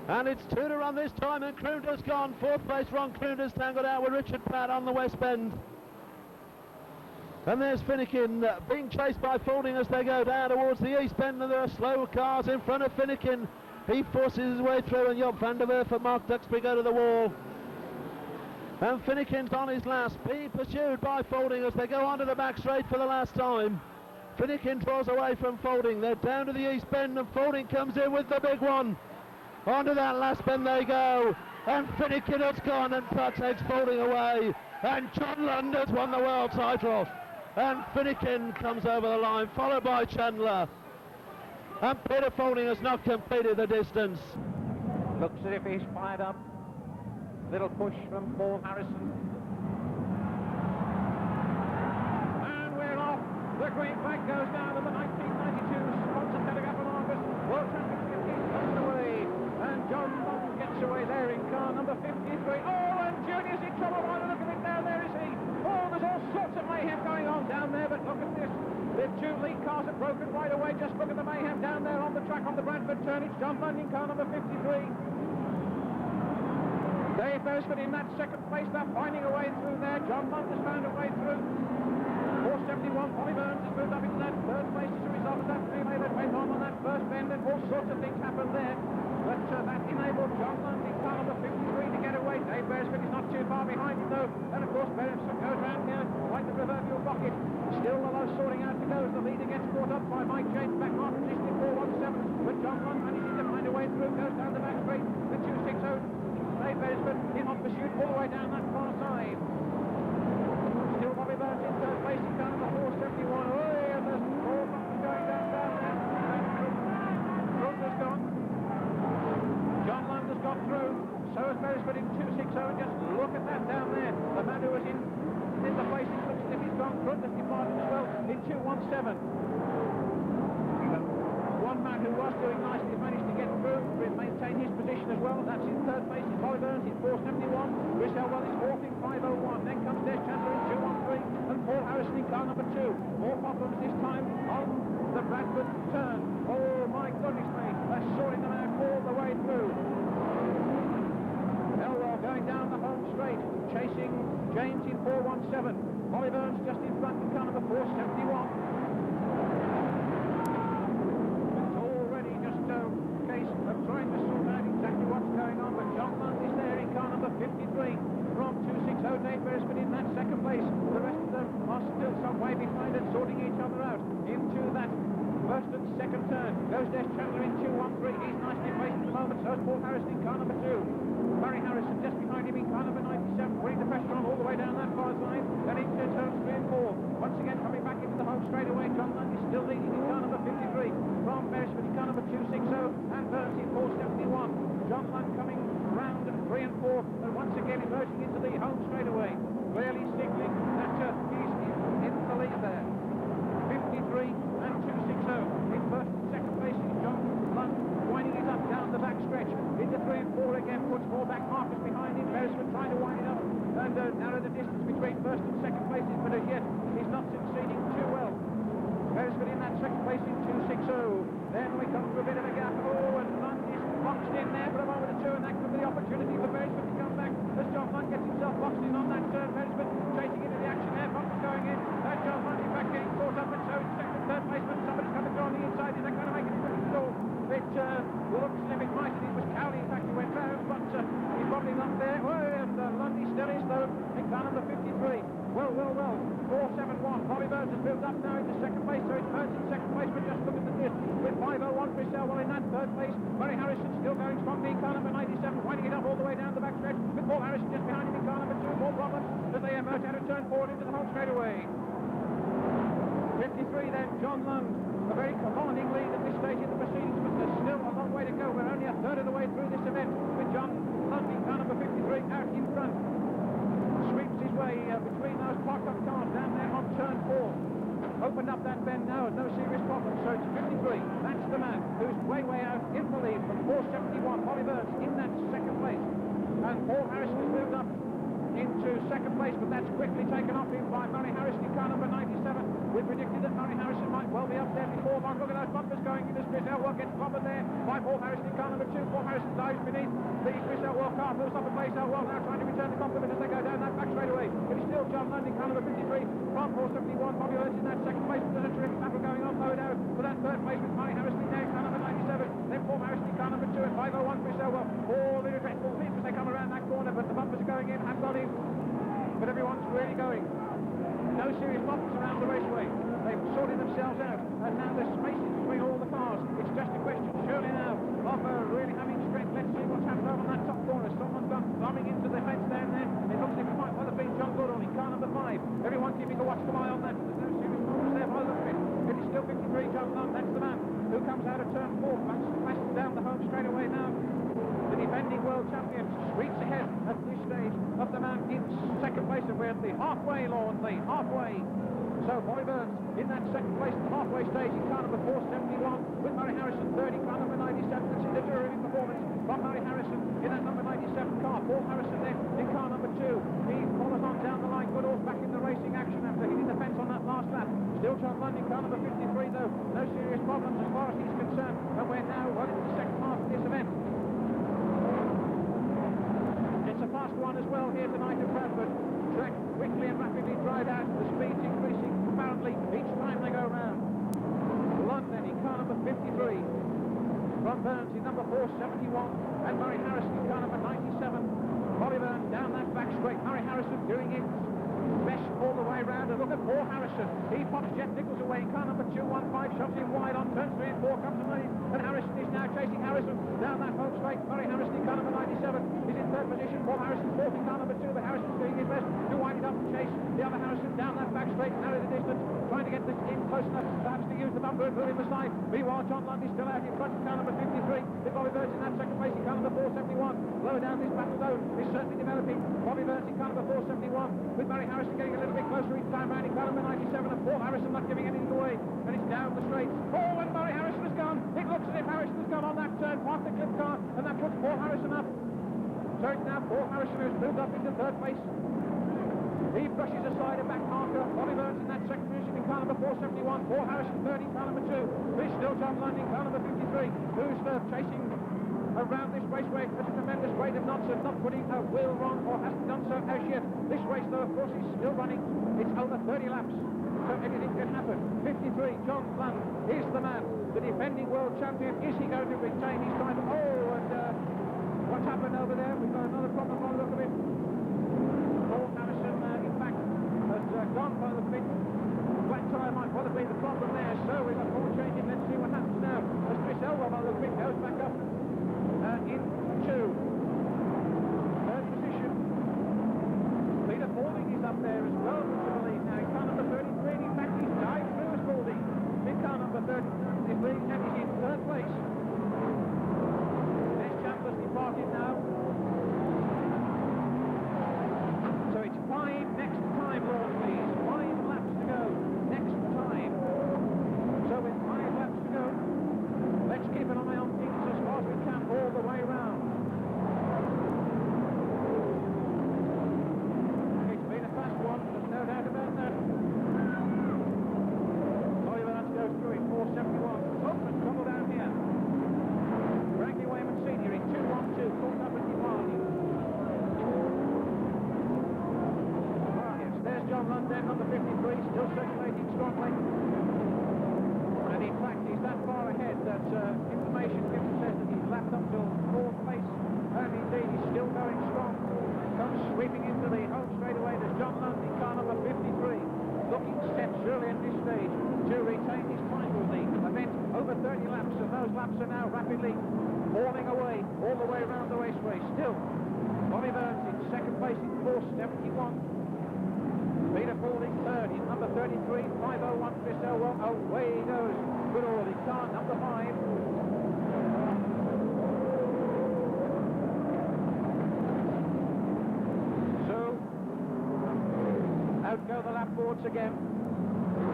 And it's 2 to run this time, and Kroonder's gone. Fourth place, Ron Kroonder's tangled out with Richard Pratt on the West Bend. And there's Finnegan being chased by Faulding as they go down towards the East Bend, and there are slow cars in front of Finnegan. He forces his way through, and Job van der Werf and Mark Duxbury go to the wall. And Finnegan's on his last, being pursued by Faulding as they go onto the back straight for the last time. Finnegan draws away from Faulding. They're down to the East Bend, and Faulding comes in with the big one. Onto that last bend they go, and Finnegan has gone, and Pratt takes Faulding away, and John Lund has won the world title. And Finnegan comes over the line, followed by Chandler. And Peter Faulding has not completed the distance. Looks as if he's fired up. Little push from Paul Harrison. And we're off. The green flag goes down to the 1992 Sponsored Telegraph and Argus World Championship goes away. And John Lund gets away there in car number 53. Oh, and Junior's in trouble. Why look at him down there, is he? Oh, there's all sorts of mayhem going on down there, but look at this. The 2 lead cars have broken right away. Just look at the mayhem down there on the track on the Bradford turn. It's John Lund in car number 53. Dave Beresford in that second place. They're finding a way through there. John Lund has found a way through. 471, Polly Burns has moved up into that third place as a result of that relay that went on that first bend, and all sorts of things happened there. But that enabled John Lund in car number 53 to get away. Dave Beresford is not too far behind him though, and of course Beresford goes round here like the proverbial bucket. Still the low sorting out to go as the leader gets caught up by Mike James. Back mark position in 417, but John Lund manages to find a way through, goes down the back straight with 260. Dave Beresford in on pursuit all the way down that far side. Still Bobby Burns in third place, he's down to the 471. Oh, and there's 4 bumpers going down there. And Kroonder's gone. John Lund has got through. So has Beresford in 260. And just look at that down there. The man who was in the place, it looks as if he's gone. Kroonder's departed as well in 217. One man who was doing nicely managed to get through, maintain his position as well. That's in third place. It's Polly Burns in 471. Chris Elwell is fourth in 501. Then comes Des Chandler in 213, and Paul Harrison in car number 2. More problems this time on the Bradford turn. Oh my goodness me! They're sorting them out all the way through. Elwell going down the home straight, chasing James in 417. Polly Burns just in front in car number 471. Of trying to sort out exactly what's going on, but John Lund is there in car number 53 from 260. Dave Beresford in that second place. The rest of them are still some way behind and sorting each other out into that first and second turn. Goes Des Chandler in 2-1-3. He's nicely placed at the moment. So is Paul Harrison in car number 2. Murray Harrison just behind him in car number 97, putting the pressure on all the way down that far side. Then into turns 3 and 4. Once again coming back into the home straight away. John Lund is still leading in car number 53. From Beresford in car number 260 and Burns in 471. John Lund coming round 3 and 4 and once again emerging into the home straight away. Clearly signalling that he's in the lead there. 53 and 260. In first and second place is John Lund, winding it up down the back stretch. Into 3 and 4 again, puts 4 back markers behind him. Beresford trying to wind it up and narrow the distance between first and second places, but as yet he's not succeeding too well. Beresford in that second place in 260. Then we come to a bit of a gap. Oh, and Lund is boxed in there for a moment or two, and that could be the opportunity for Beresford to come back as John Lund gets himself boxed in on that turn. Beresford chasing into the action there, bumpers going in. John Lund in fact getting caught up, and so it's second, third placement. Somebody's coming through on the inside. Is that going to make it pretty short? It looks as if it might, and it was Cowley in fact who went round, but he's probably not there. Oh, and Lundy still is though in car number 53. Well, 471. Bobby Burns has moved up now into second place, so it's Burns in second place, but just look at the list with 501 BriSCA. Well, in that third place, Murray Harrison still going strongly in car number 97, winding it up all the way down the back stretch, with Paul Harrison just behind him in car number 2. More problems as they emerge out of turn forward into the home straight away. 53 then, John Lund. A very commanding lead at this stage in the proceedings, but there's still a long way to go. We're only a third of the way through this event with John Lund in car number 53 out in front. Sweeps his way between those parked up cars down there on turn 4. Opened up that bend now, no serious problem. So it's 53. That's the man who's way out in the lead from 471. Bobby Burns in that second place. And Paul Harrison has moved up into second place, but that's quickly taken off him by Murray Harrison in car number 97. We predicted that Murray Harrison might well be up there before long. Look at those bumpers going into BriSCA World, gets clobbered there by Paul Harrison in car number 2. Paul Harrison dives beneath the BriSCA World car, moves up and BriSCA World, now trying to return the compliment as they go down that back straight away. But it's still John Lund in car number 53 from 471. Bobby Burns in that second place, but there's a terrific battle going on low down for that third place with Murray Harrison in there in car number 97. Then Paul Harrison in car number 2 at 501 BriSCA World. All in a dreadful bit as they come around that corner, but the bumpers are going in, have got him. But everyone's really going. No serious problems around the raceway. They've sorted themselves out, and now there's spaces between all the cars. It's just a question, surely now, of really having strength. Let's see what's happened over on that top corner. Someone's gone thumbing into the fence down there. It looks as if it might well have been John Goodall in car number 5. Everyone keeping a watchful eye on that. There's no serious problems there by the look of it. It is still 53, John Lund. That's the man who comes out of turn 4, flashes down the home straight away now. The defending world champion streets ahead at this stage of the man in second place, and we're at the halfway, Lord, the halfway. So Bobby Burns in that second place at the halfway stage in car number 471 with Murray Harrison third in car number 97. This is a terrific performance from Murray Harrison in that number 97 car. Paul Harrison then in car number 2. He follows on down the line. Goodall's back in the racing action after hitting the fence on that last lap. Still John Lund in car number 53 though. No serious problems as far as he's concerned, and we're now well into the second half of this event. It's a fast one as well here tonight at Bradford. Track quickly and rapidly dried out, the speed's increasing profoundly each time they go round. London in car number 53, from Burns in number 471, and Murray Harrison in car number 97. Bobby Burns down that back straight. Murray Harrison doing it best all the way round, and look at Paul Harrison. He pops Jeff Nichols away in car number 215, shoves him wide on turns 3 and 4, comes to Murray, and Harrison is now chasing Harrison down that home straight. Murray Harrison in car number 97 is in third position. Paul Harrison fourth in car number 2, but Harrison's doing his best to wind it up and chase the other Harrison down that back straight, narrow the distance, trying to get this in close enough perhaps to use the bumper and move him aside. Meanwhile, John Lund is still out in front in car number 53, with Bobby Burns in that second place in car number 471. Lower down this battle zone is certainly developing. Bobby Burns in car number 471, with Murray Harrison getting a little bit closer each time round in car number 97, and Paul Harrison not giving anything away, and it's down the straight. Oh, and Murray Harrison has gone. It looks as if Harrison has gone on that turn past the clip car, and that puts Paul Harrison up. So it's now Paul Harrison who's moved up into third place. He brushes aside a back marker. Bobby Burns in that second position in car number 471. Paul Harrison third in car number 2. There's still John Lund in car number 53, who's chasing around this raceway at a tremendous rate of knots and not putting a wheel wrong, or hasn't done so as yet. This race, though, of course, is still running. It's over 30 laps, so anything can happen. 53, John Lund is the man, the defending world champion. Is he going to retain his title? Oh, and what's happened over there? We've got another problem by the look of it. Paul Harrison, in fact, has gone by the pit. Flat tyre might well have been the problem there, so we've got Paul changing. Let's see Oh, well, the quick goes back up into third position. Peter Fording is up there as well, I believe now. In car number 33, and in fact he's dived through as Fording. In car number 33, and he's in third place. There's Chandler's departed now. So it's 5 next time, Lord, please. 5 laps to go next time. So with 5 laps to go, let's keep an eye on things as far as we can all the way round. It's been a fast one, there's no doubt about that. Oliver has to go through it, 471. Oh, there's trouble down here. Frankie Wayman Senior in 212, caught up at departing. There's John Lund there, number 53, still circulating strongly. And in fact, he's that far ahead that information says that he's lapped up till 4th place. And indeed, he's still going strong. Comes sweeping into the home straightaway. There's John Lund in car number 53. Looking set surely at this stage to retain his title. The event over 30 laps, and those laps are now rapidly falling away all the way around the raceway. Still, Bobby Burns in second place in 471. Peter Fording third in number 33, 501 Christo. Well, away he goes. Good all in car number 5. So, out go the lap boards again.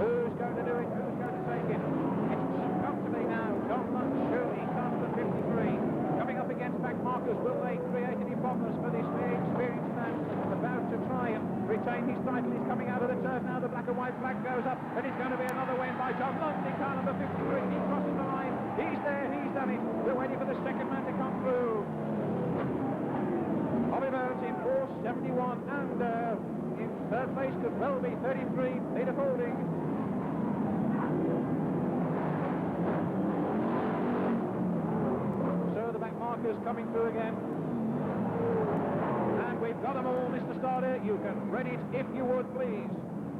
Who's going to do it? Who's going to take it? It's come to me now. John Lund surely in car number 53. Coming up against back markers. Will they create any problems for this very experienced man about to try and retain his title? He's coming out of the turf now. The black and white flag goes up, and it's going to be another win by John Lund in car number 53. He crosses the line. He's there. He's done it. We're waiting for the second man to come through. Bobby Burns in 471, and in third place could well be 33. Peter Fording. So the back markers coming through again. We've got them all, Mr. Starter. You can read it if you would, please.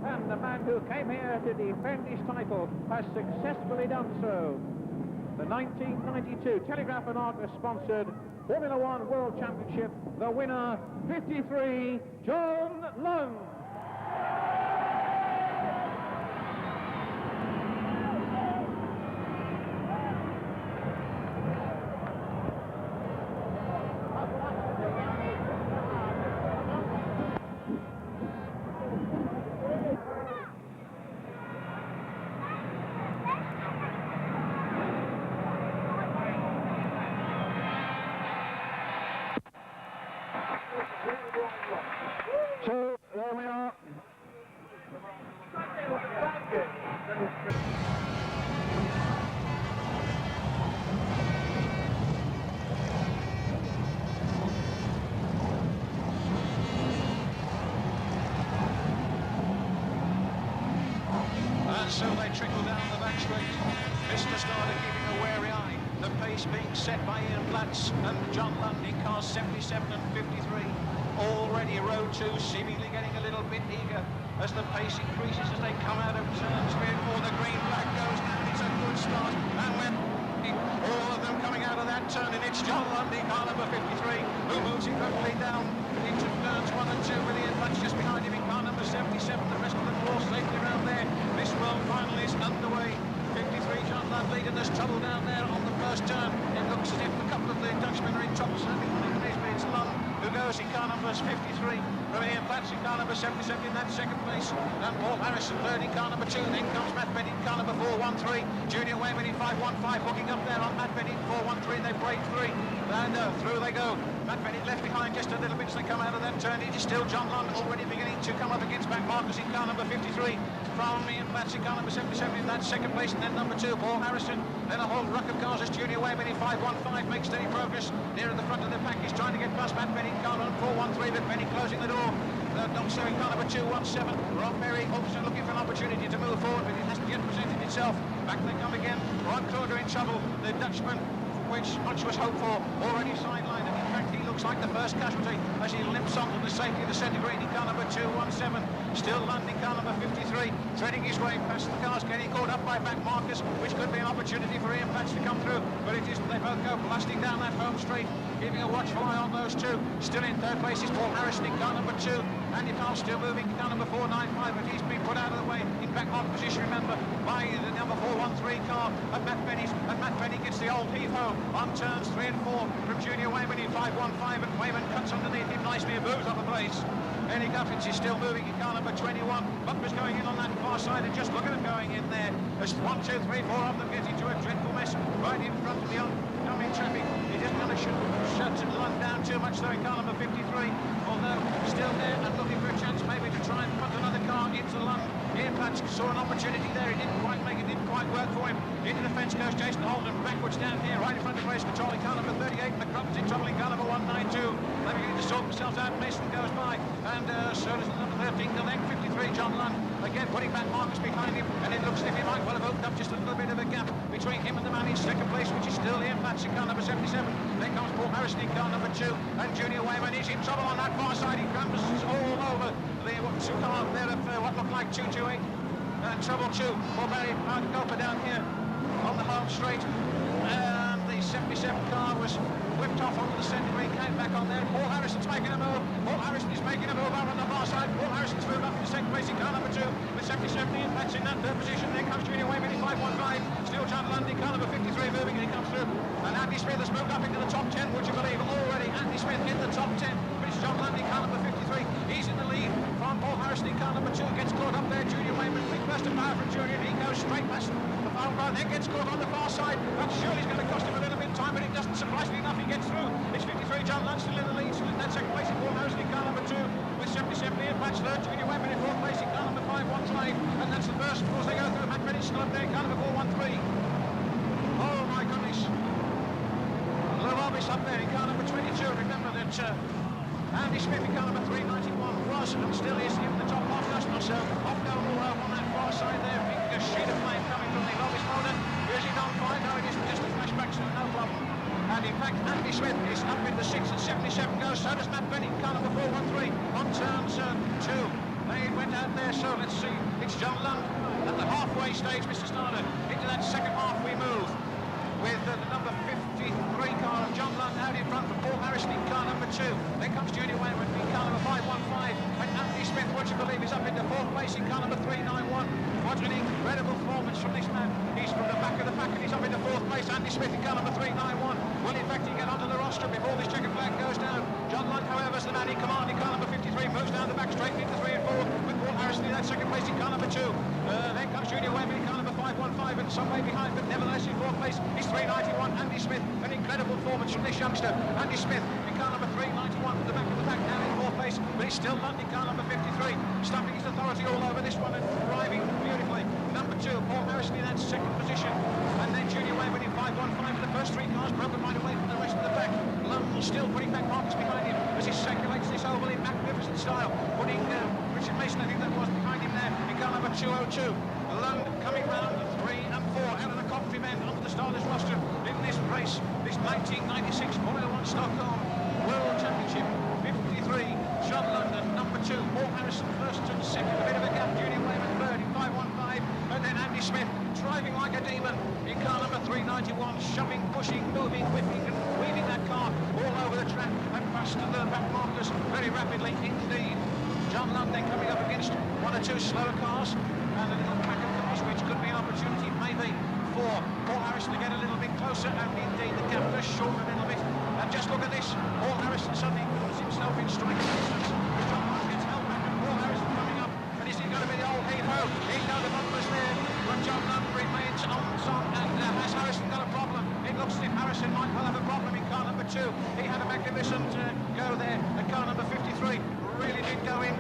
And the man who came here to defend his title has successfully done so. The 1992 Telegraph and Argus sponsored Formula One World Championship. The winner, 53, John Lund. So, there we are. And so they trickle down the back straight. Mr. Starter keeping a wary eye. The pace being set by Ian Platts and John Lund in cars 77 and 53. Already row 2 seemingly getting a little bit eager as the pace increases as they come out of turns 3 and 4. The green flag goes down. It's a good start. And when all of them coming out of that turn, and it's John Lund in car number 53 who moves it quickly down into turns 1 and 2 with Ian Platts just behind him in car number 77. The rest of them are all safely around there. This world final is underway. 53 John Lund leading. There's trouble down there on the first turn. It looks as if a couple of the Dutchmen are in trouble. Certainly it's Lund who goes in car number 53. From Ian Platts in car number 77 in that second place. And Paul Harrison third in car number 2. Then comes Matt Bennett in car number 413. Junior Wayman in 515 hooking up there on Matt Bennett 413. They break 3. And through they go. Matt Bennett left behind just a little bit as they come out of that turn. It is still John Lund already beginning to come up against back markers in car number 53. From Ian Platts in car number 77 in that second place. And then number 2, Paul Harrison. Then a whole ruck of cars as Junior Wayman in 515 makes steady progress near the front of the pack. He's trying to get past Matt Bennett in car number 413, but Bennett closing the door. Not so in car number 217. Ron Berry also looking for an opportunity to move forward, but it hasn't yet presented itself. Back they come again. Ron Crowder in trouble. The Dutchman, which much was hoped for, already sidelined, and in fact he looks like the first casualty as he limps on to the safety of the centre green in car number 217. Still Lund in car number 53, threading his way past the cars, getting caught up by back markers, which could be an opportunity for Ian Platts to come through, but it isn't. They both go blasting down that home straight, keeping a watchful eye on those two. Still in third place is Paul Harrison in car number 2. Andy Powell still moving car number 495, but he's been put out of the way in back mark position, remember, by the number 413 car of Matt Benny's, and Matt Benny gets the old heave-ho on turns 3 and 4 from Junior Wayman in 515, and Wayman cuts underneath him nicely and moves off the place. Eddie Guffins is still moving in car number 21. Bumpers going in on that far side, and just look at them going in there. As 1, 2, 3, 4 of them get into a dreadful mess right in front of the oncoming traffic. It isn't going to shut Lund down too much though in car number 53, although still there and looking for a chance maybe to try and put another car into Lund. Ian Platts saw an opportunity there, he didn't quite make it, didn't quite work for him. Into the fence goes Jason Holden, backwards down here, right in front of race control in car number 38, McCrump's in trouble in car number 192. They're beginning to sort themselves out, Mason goes by, and so does the number 13, the leg 53, John Lund, again putting back markers behind him, and it looks as if he might well have opened up just a little bit of a gap between him and the man in second place, which is still Ian Platts in car number 77. Then comes Paul Harrison in car number 2, and Junior Wayman is in trouble on that far side. He crumbles all over the two car there of what looked like 228. Trouble 2 for Barry Cooper down here on the home straight. And the 77 car was whipped off onto the centre ring, came back on there. Paul Harrison's making a move. Paul Harrison is making a move over on the far side. Paul Harrison's moved up in second place in car number 2 with 77 Ian Platts in that third position. Then comes Junior Wayman in 515. Still John Lund in car number 53 moving, and he comes through. And Andy Smith has moved up into the top 10, would you believe? Already Andy Smith in the top 10. But it's John Lund in car number 53. He's in the lead from Paul Harrison in car number 2. Gets caught up there. Junior Wayman, big burst of power from Junior. He goes straight past the foul car, then gets caught on the far side. That surely is going to cost him a little bit of time, but it doesn't. Surprisingly enough, he gets through. It's 53, John Lund still in the lead, still in that second place in Paul Harrison in car number 2 with 77 Ian Platts third. Junior Wayman in fourth place in car number 515, and that's the first. Of course, they go through. Matt Benny's still up there in car number 413. Oh my goodness. Lou Albis up there in car number 22. Remember that Andy Smith in car number 391 was and still is in the top half dozen or so. Off down all over on that far side there. Big sheet of flame coming from the Albis motor. Is he done fine? No, it isn't just a flashback, so no problem. And in fact, Andy Smith is up in the 6th and 77 goes. So does Matt Benny in car number 413 on turns 2. They went out there, so let's see. It's John Lund at the halfway stage, Mr. Starter. Into that second half we move with the number 53 car of John Lund out in front from Paul Harrison in car number 2. Then comes Junior Wayman in car number 515. And Andy Smith, would you believe, is up into 4th place in car number 391. What an incredible performance from this man. He's from the back of the pack and he's up into 4th place. Andy Smith in car number 391. Will in fact he get onto the roster before this checkered flag goes down. John Lund, however, is the man in command in car number 53. Moves down the back straight into 3 and 4 with Paul Harrison in that second place in car number 2. Then comes Junior Wayman in car number 515 and some way behind, but nevertheless in 4th place is 391. Andy Smith, an incredible performance from this youngster. Andy Smith in car number 391 at the back of the pack, now in 4th place, but he's still Lund in car number 53, stamping his authority all over this one and driving beautifully. Number 2, Paul Harrison in that second position, and then Junior Wayman in 515 with the first 3 cars broken right away from the rest of the pack. Lund still putting back markers behind him as he circulates this oval in magnificent style, putting Richard Mason, I think that was, behind him there in car number 202. Lund coming round 3 and 4 out of the Coventry men onto the starters roster in this race, this 1996 Formula 1 Stockholm World Championship. 53, John Lund, number 2, Paul Harrison first and second, a bit of a gap, Junior Wayman third in 515, and then Andy Smith driving like a demon in car number 391, shoving, pushing, moving, whipping and weaving that car all over the track and past the back markers very rapidly indeed. John Lund then coming up against 1 or 2 slower cars and a little pack of cars which could be an opportunity maybe for Paul Harrison to get a little bit closer, and indeed the gap does shorten a little bit. And just look at this, Paul Harrison suddenly puts himself in striking distance. John Lund gets held back and Paul Harrison coming up, and is he going to be the old heave-ho? He knows the bumpers there, but John Lund remains on song, and has Harrison got a problem? It looks as if Harrison might well have a problem in car number 2. He had a magnificent go there at car number 53, really did go in.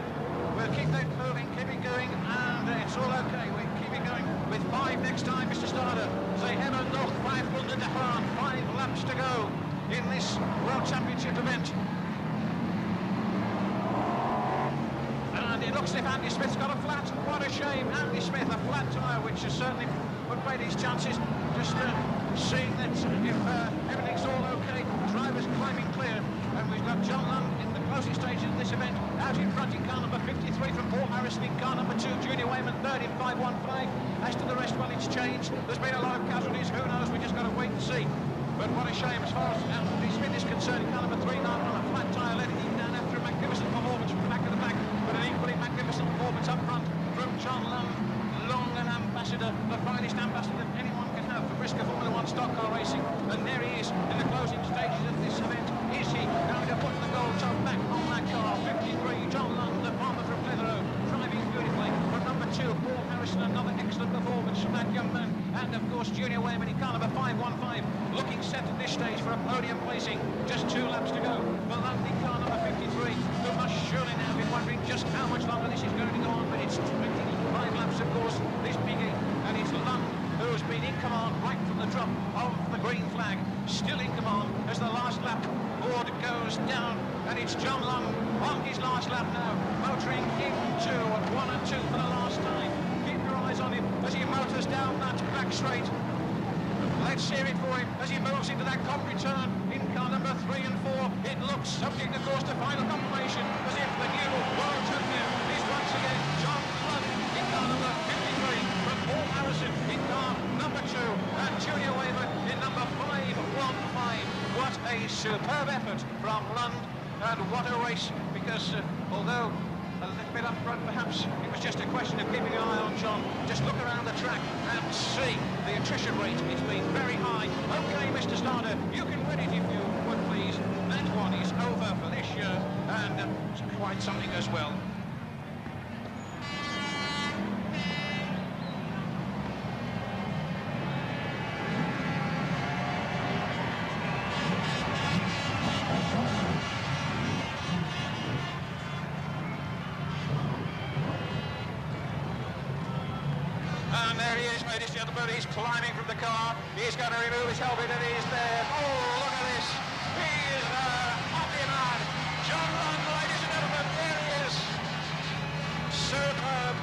We'll keep that moving, keep it going, and it's all okay. We keep it going with 5 next time, Mr. Starter. They have noch 500 to run, 5 laps to go in this World Championship event. And it looks as if Andy Smith's got a flat. What a shame, Andy Smith, a flat tyre, which has certainly would play his chances. Just seeing that if everything's all okay, drivers climbing clear, and we've got John Lund in the closing stages of this event. Out in front in car number 53 from Paul Harrison in car number 2, Junior Wayman third in 515. As to the rest, well, it's changed. There's been a lot of casualties. Who knows? We just got to wait and see. But what a shame as far as Smith is concerned. In car number 3, now on a flat tyre, letting him down after a magnificent performance from the back of the pack. But an equally magnificent performance up front from John Lund. Long an ambassador, the finest ambassador that anyone can have for BriSCA Formula 1 stock car racing. And there he is in the closing stages of this event. Is he going to put the gold top back on that car? 53, John Lund, the farmer from Clitheroe, driving beautifully. From number 2, Paul Harrison, another excellent performance from that young man. And of course, Junior Wayman in car number 515, looking set at this stage for a podium placing. Just 2 laps to go. For Lund in car number 53, who must surely now be wondering just how much longer this is going to go on. But it's 25 laps, of course, this biggie. And it's Lund who's been in command right from the drop of the green flag. Still in command as the last lap board goes down. And it's John Lund on his last lap now, motoring into 1 and 2 for the last time. Keep your eyes on him as he motors down that back straight. Let's hear it for him as he moves into that Coventry turn in car number 3 and 4. It looks subject, of course, to final confirmation as if the new world champion is once again John Lund in car number 53 from Paul Harrison in car number 2 and Junior Wayman in number 515. What a superb effort from Lund, and what a race, because although a little bit up front, perhaps it was just a question of keeping an eye on John. Just look around the track and see the attrition rate. It's been very high. Okay, Mr. Starter, you can win it if you would please. That one is over for this year, and it's quite something as well. And there he is, ladies and gentlemen. He's climbing from the car. He's going to remove his helmet, and he's there. Oh, look at this. He is a hockey man. John Lund, ladies and gentlemen, there he is. Superb.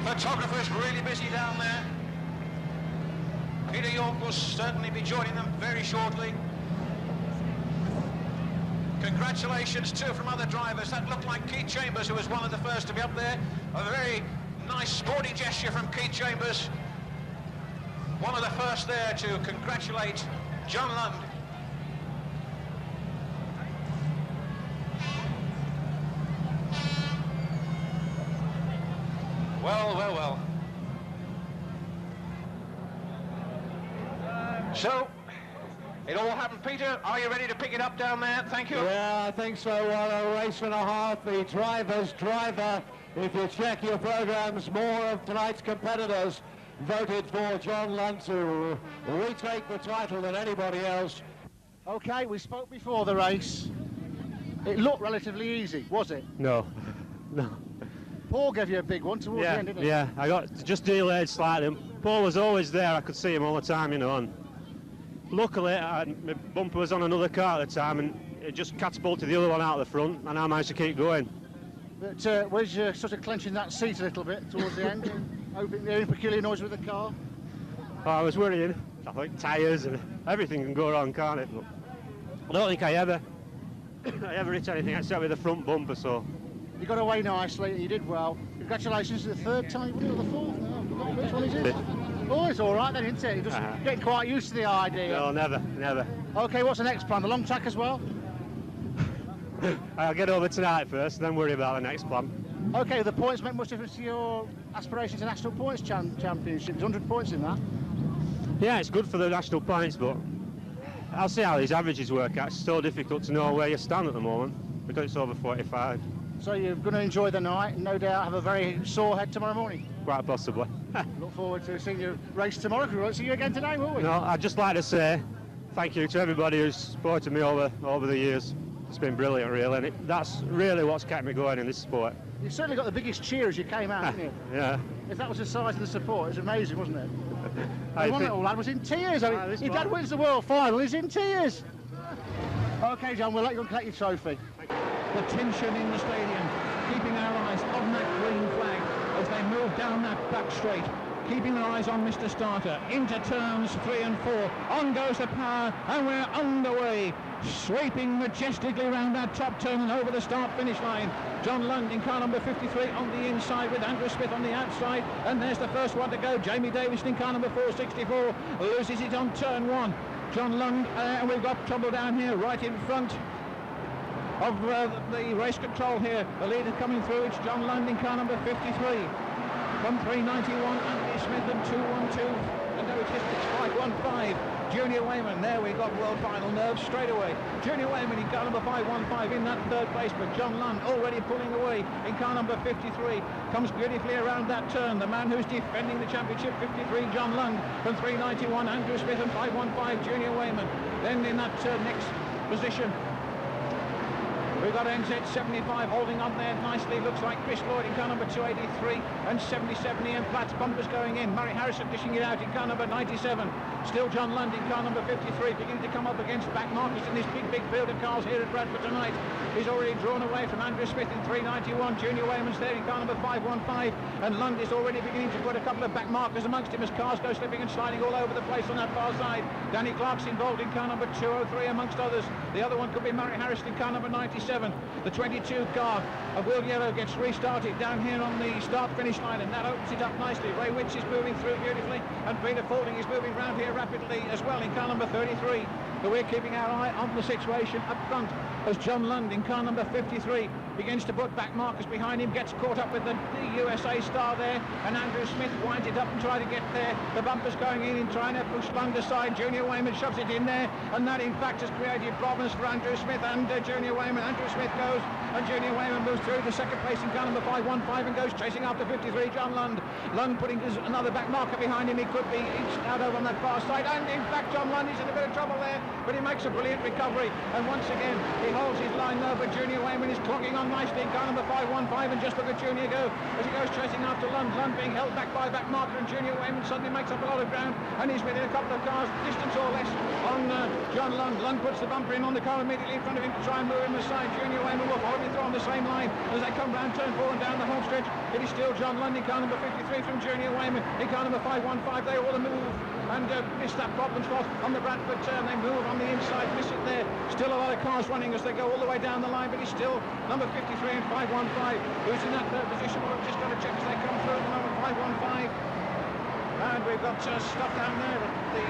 Photographers really busy down there. Peter York will certainly be joining them very shortly. Congratulations too from other drivers. That looked like Keith Chambers, who was one of the first to be up there. A very nice sporting gesture from Keith Chambers. One of the first there to congratulate John Lund. Well, well, well. So, it all happened, Peter. Are you ready to pick it up down there? Thank you. Yeah, I think so. Well, a race and a half. The driver's driver. If you check your programs, more of tonight's competitors voted for John Lund to retake the title than anybody else. Okay, we spoke before the race. It looked relatively easy, was it? No. Paul gave you a big one towards the end, didn't he? Yeah, I got just delayed slightly. Paul was always there. I could see him all the time, you know. And luckily, my bumper was on another car at the time, and it just catapulted the other one out of the front, and I managed to keep going. But was you sort of clenching that seat a little bit towards the end, hoping hearing peculiar noise with the car? Oh, I was worrying. I think tyres and everything can go wrong, can't it? But I don't think I ever hit anything except with the front bumper, so. You got away nicely, you did well. Congratulations, the third time, or the fourth? No, which one is it? Oh, it's all right then, isn't it? You're just getting quite used to the idea. No, never. Okay, what's the next plan? The long track as well? I'll get over tonight first, then worry about the next plan. Okay, the points make much difference to your aspirations to national points championship. There's 100 points in that. Yeah, it's good for the national points, but I'll see how these averages work out. It's so difficult to know where you stand at the moment because it's over 45. So you're going to enjoy the night and no doubt have a very sore head tomorrow morning? Quite possibly. Look forward to seeing you race tomorrow. We won't see you again today, will we? No, I'd just like to say thank you to everybody who's supported me over the years. It's been brilliant, really, and that's really what's kept me going in this sport. You certainly got the biggest cheer as you came out, didn't you? Yeah. If that was the size of the support, it was amazing, wasn't it? I One little lad was in tears. I mean, your dad wins the world final, he's in tears. OK, John, we'll let you go and collect your trophy. The tension in the stadium, keeping our eyes on that green flag as they move down that back straight. keeping their eyes on Mr. Starter. Into turns 3 and 4. On goes the power, and we're underway. Sweeping majestically around that top turn and over the start-finish line. John Lund in car number 53 on the inside with Andrew Smith on the outside. And there's the first one to go. Jamie Davis in car number 464 loses it on turn 1. John Lund, and we've got trouble down here right in front of the race control here. The leader coming through, it's John Lund in car number 53. From 391, Andy Smith and 212. And no, it's 515. Junior Wayman, there we got world final nerves straight away. Junior Wayman in car number 515 in that third place, but John Lund already pulling away in car number 53. Comes beautifully around that turn. The man who's defending the championship, 53, John Lund. From 391, Andrew Smith, and 515, Junior Wayman. Then in that next position, we've got NZ75 holding on there nicely. Looks like Chris Lloyd in car number 283 and 77 Ian Platt's bumpers going in. Murray Harrison dishing it out in car number 97. Still John Lund in car number 53, beginning to come up against back markers in this big field of cars here at Bradford tonight. He's already drawn away from Andrew Smith in 391. Junior Wayman's there in car number 515, and Lund is already beginning to put a couple of back markers amongst him as cars go slipping and sliding all over the place on that far side. Danny Clark's involved in car number 203 amongst others. The other one could be Murray Harrison in car number 97. The 22 car of Will Yellow gets restarted down here on the start-finish line, and that opens it up nicely. Ray Witch is moving through beautifully, and Peter Faulding is moving round here rapidly as well in car number 33. But we're keeping our eye on the situation up front as John Lund in car number 53 begins to put back markers behind him, gets caught up with the USA star there, and Andrew Smith winds it up and tries to get there. The bumpers going in trying to push Lund aside. Junior Wayman shoves it in there, and that in fact has created problems for Andrew Smith and Junior Wayman. Andrew Smith goes, and Junior Wayman moves through to second place in car number 515 and goes chasing after 53, John Lund. Lund putting another back marker behind him. He could be inched out over on that far side, and in fact John Lund is in a bit of trouble there, but he makes a brilliant recovery, and once again he holds his line though, but Junior Wayman is clogging on nicely in car number 515, and just look at Junior go as he goes chasing after Lund. Lund being held back by back marker, and Junior Wayman suddenly makes up a lot of ground, and he's within a couple of cars distance or less on John Lund. Lund puts the bumper in on the car immediately in front of him to try and move him aside. Junior Wayman will follow him through on the same line as they come round turn 4 and down the home stretch. It is still John Lund in car number 53 from Junior Wayman in car number 515. They all move and miss that problem spot on the Bradford turn. They move on the inside, miss it there. Still a lot of cars running as they go all the way down the line, but it's still number 53 and 515 who's in that third position. We've just got to check as they come through the number 515. And we've got stuff down there at the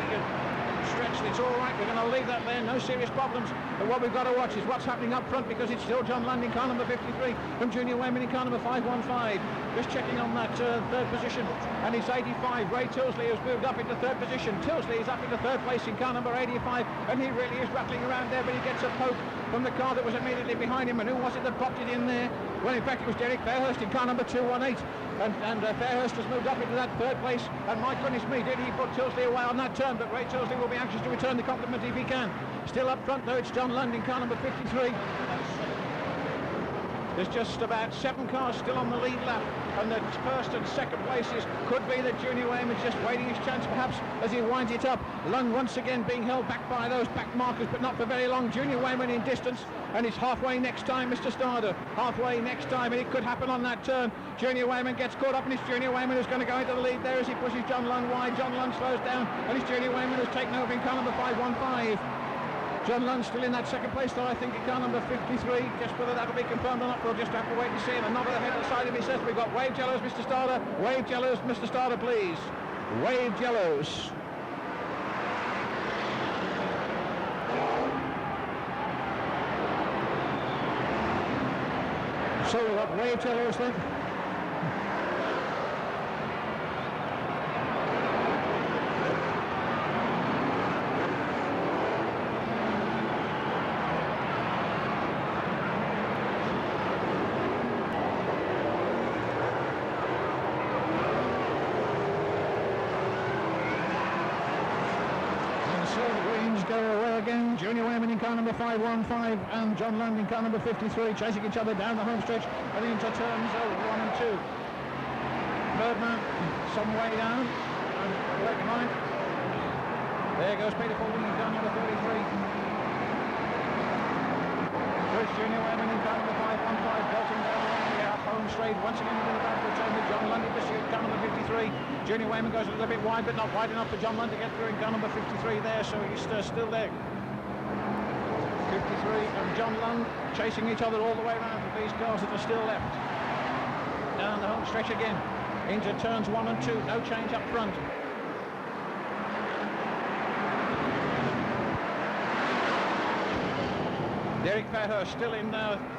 stretch. It's all right, we're going to leave that there, no serious problems. But what we've got to watch is what's happening up front, because it's still John Lund in car number 53 from Junior Wayman in car number 515. Just checking on that third position, and it's 85. Ray Tilsley has moved up into third position. Tilsley is up into third place in car number 85, and he really is rattling around there, but he gets a poke from the car that was immediately behind him. And who was it that popped it in there? Well, in fact, it was Derek Fairhurst in car number 218, and Fairhurst has moved up into that third place, and my goodness me, did he put Tilsley away on that turn. But Ray Tilsley will be anxious to return the compliment if he can. Still up front though, it's John Lund in car number 53. There's just about 7 cars still on the lead lap, and the first and second places could be that Junior Wayman's just waiting his chance perhaps as he winds it up. Lund once again being held back by those back markers, but not for very long. Junior Wayman in distance, and it's halfway next time, Mr. Starder. Halfway next time, and it could happen on that turn. Junior Wayman gets caught up, and it's Junior Wayman who's going to go into the lead there as he pushes John Lund wide. John Lund slows down, and it's Junior Wayman who's taken over in car number 515. John Lund still in that second place though, I think, in car number 53. Just whether that'll be confirmed or not, we'll just have to wait and see. And a number ahead of the side of me says we've got wave yellows, Mr. Starder. Wave yellows, Mr. Starder, please. Wave yellows. So we've got wave yellows then. Junior Wayman in car number 515 and John Lund in car number 53 chasing each other down the home stretch and into turns 1 and 2. Birdman some way down and right behind. There goes Peter Faulding in car number 33. There's Junior Wayman in car number 515 belting down the home straight once again into the back return with John John Lund in pursuit, car number 53. Junior Wayman goes a little bit wide, but not wide enough for John Lund to get through in car number 53 there, so he's still there. 53 and John Lund chasing each other all the way around with these cars that are still left. Down the home stretch again, into turns 1 and 2, no change up front. Derek Fairhurst still in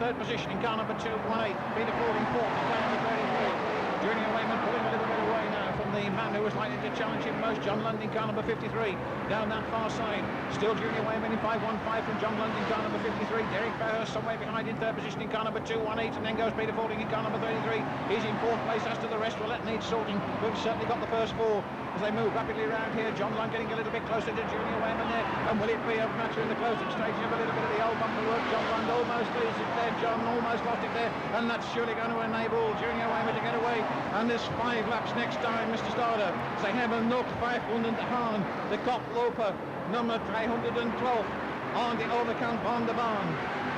third position in car number 218. Peter Ford in fourth in car number 33. Junior Wayman pulling a little bit away now from the man who was likely to challenge him most, John Lund in car number 53. Down that far side, still Junior Wayman in 515 from John Lund in car number 53. Derek Fairhurst somewhere behind in third position in car number 218, and then goes Peter Fording in car number 33. He's in fourth place. As to the rest, well, that needs sorting. We've certainly got the first four. As they move rapidly around here, John Lund getting a little bit closer to Junior Wayman there. And will it be a matter in the closing stages of a little bit of the old bumper work? John Lund almost loses it there. John almost lost it there. And that's surely going to enable Junior Wayman to get away. And there's 5 laps next time, Mr. Starter. They have a knock 500 Haan, the koploper, nummer 312. On the overkant van de baan.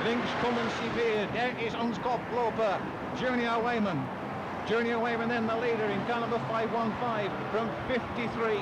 Links komen ze weer. There is ons koploper, Junior Wayman. Junior Wayman then the leader in car number 515 from 53.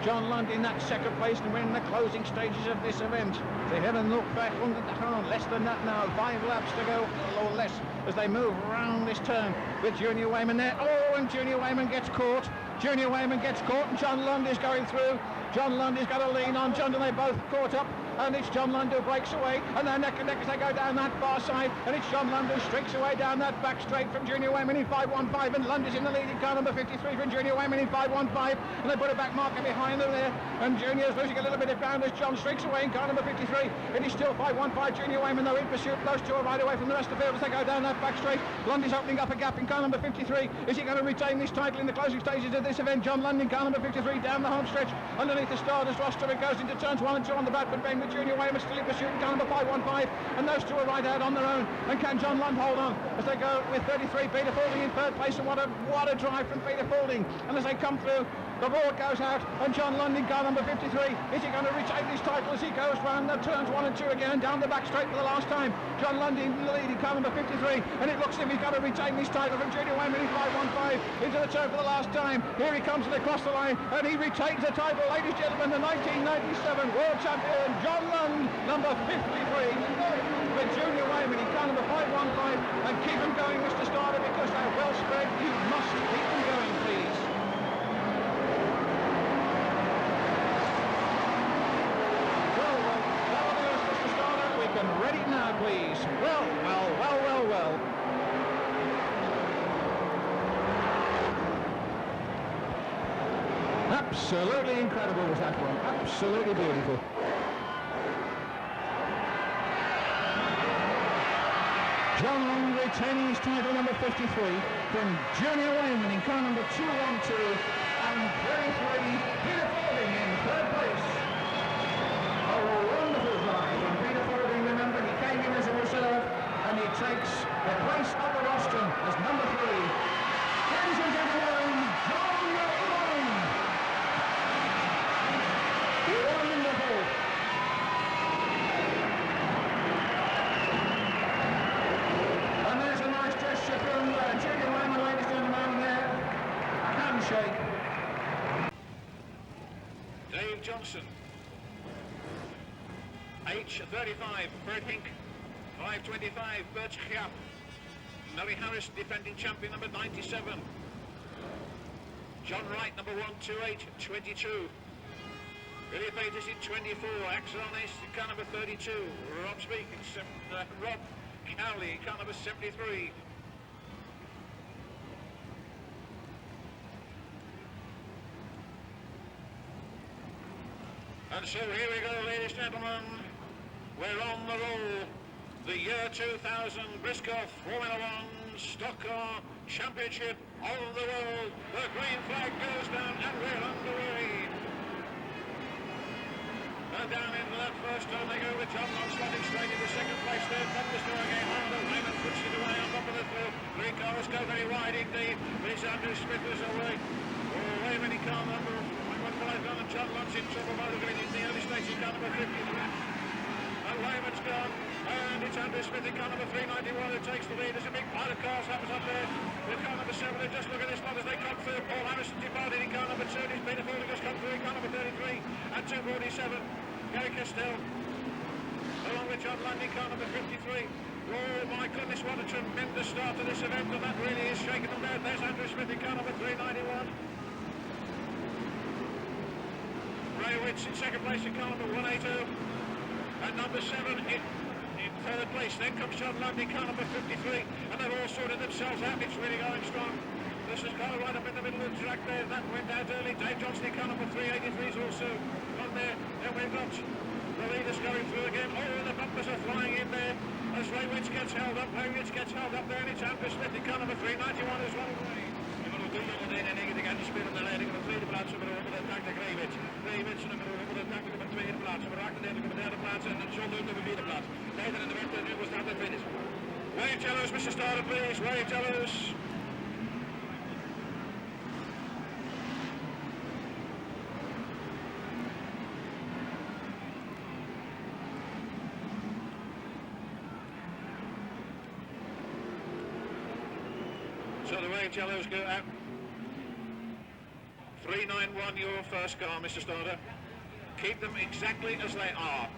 John Lund in that second place, and we're in the closing stages of this event. They have a look back under the Haan, less than that now, 5 laps to go, or less, as they move around this turn with Junior Wayman there. Oh, and Junior Wayman gets caught. Junior Wayman gets caught, and John Lund is going through. John Lund is going to lean on John, and they both caught up. And it's John Lund who breaks away, and they're neck and neck as they go down that far side, and it's John Lund who streaks away down that back straight from Junior Wayman in 515, and Lund is in the lead in car number 53 from Junior Wayman in 515, and they put a back marker behind them there, and Junior's losing a little bit of ground as John streaks away in car number 53. It is still 515, Junior Wayman though in pursuit. Those two are right away from the rest of the field as they go down that back straight. Lund is opening up a gap in car number 53. Is he going to retain this title in the closing stages of this event? John Lund in car number 53 down the home stretch underneath the starters roster. It goes into turns 1 and 2 on the Bradford bend with Junior Wayman still in pursuit in car number 515, and those two are right out on their own. And can John Lund hold on as they go with 33? Peter Fording in third place, and what a drive from Peter Fording. And as they come through, the ball goes out, and John Lund in car number 53. Is he going to retain his title as he goes round the turns 1 and 2 again and down the back straight for the last time? John Lund in the lead in car number 53, and it looks as if he's going to retain his title from Junior Wayman in 515 into the turn for the last time. Here he comes and across the line, and he retains the title, ladies and gentlemen, the 1997 World Champion, John Lund, number 53, with Junior Wayman in car number 515, and keep them going, Mr. Starter, because they're well spread. You must keep them going, please. Ready now, please. Well. Absolutely incredible was that one. Absolutely beautiful. John Lund retaining his title number 53 from Junior Wayman in car number 212, and 33 Peter Fording in third place. A wonderful drive from Peter Fording. Remember, he came in as a reserve, and he takes the place of the roster as number 3. Ladies and gentlemen, John Lund. Wonderful. And there's a nice gesture from Junior Wayman, ladies and gentlemen, there. A handshake. Dave Johnson. H35, Fred Hink. 525, BriSCA. Murray Harris, defending champion, number 97. John Wright, number 128, 22. Billy Peters in 24, Axel Ace in car number 32. Rob Speak in Rob Cowley in car number 73. And so here we go, ladies and gentlemen. We're on the roll. The year 2000 BriSCA Formula One Stock Car Championship of the world. The green flag goes down and we're underway. And down into that first turn they go with John Lund starting straight into second place. Third Bumpers going harder. Raymond puts it away on top of the field. Three cars go very wide indeed. But it's Andrew Smith is away. Oh, way many car number 115 gone, and John Lund's in trouble by the green in the early stages, car number 53. And Raymond's gone. And it's Andrew Smith in car number 391 who takes the lead. There's a big pile of cars happens up there with car number number 7. And just look at this lot as they come through. Paul Harrison departed in car number 2. His Peter Fawley just come through in car number 33 and 247. Gary Castell along with John Lund in car number 53. Oh my goodness, what a tremendous start to this event, and that really is shaking them down. There's Andrew Smith in car number 391. Ray Witts in second place in car number 182. And number 7 in third place. Then comes John Lund in car number 53. And they've all sorted themselves out. It's really going strong. This is kind of right up in the middle of the track there. That went out early. Dave Johnson in car number 383 is also on there. Then we've got the leaders going through again. Oh, the bumpers are flying in there as Ray Witts gets held up. Ray Witts gets held up there, and it's Andrew Smith in car number 391 as well. Nummer 391 en die spelen de leiding op de tweede plaats. Nummer 180 Ray Witts. Ray Witts nummer 180 op de tweede plaats. Nummer 38 op de derde plaats en John Lund op de vierde plaats. Leider in de weg en nu was dat de finish. Wave yellows, Mr. Starter, please. Wave yellows. So the wave yellows go out. 391 your first car, Mr. Starter. Keep them exactly as they are.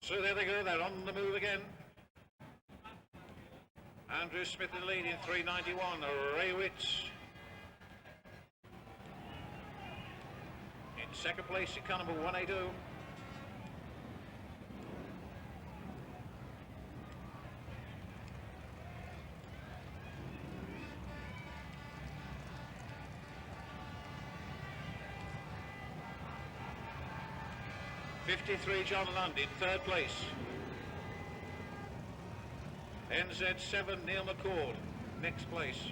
So there they go, they're on the move again. Andrew Smith in the lead in 391, Ray Witts in second place in car number 182. John Lund in third place. NZ7 Neil McCord next place.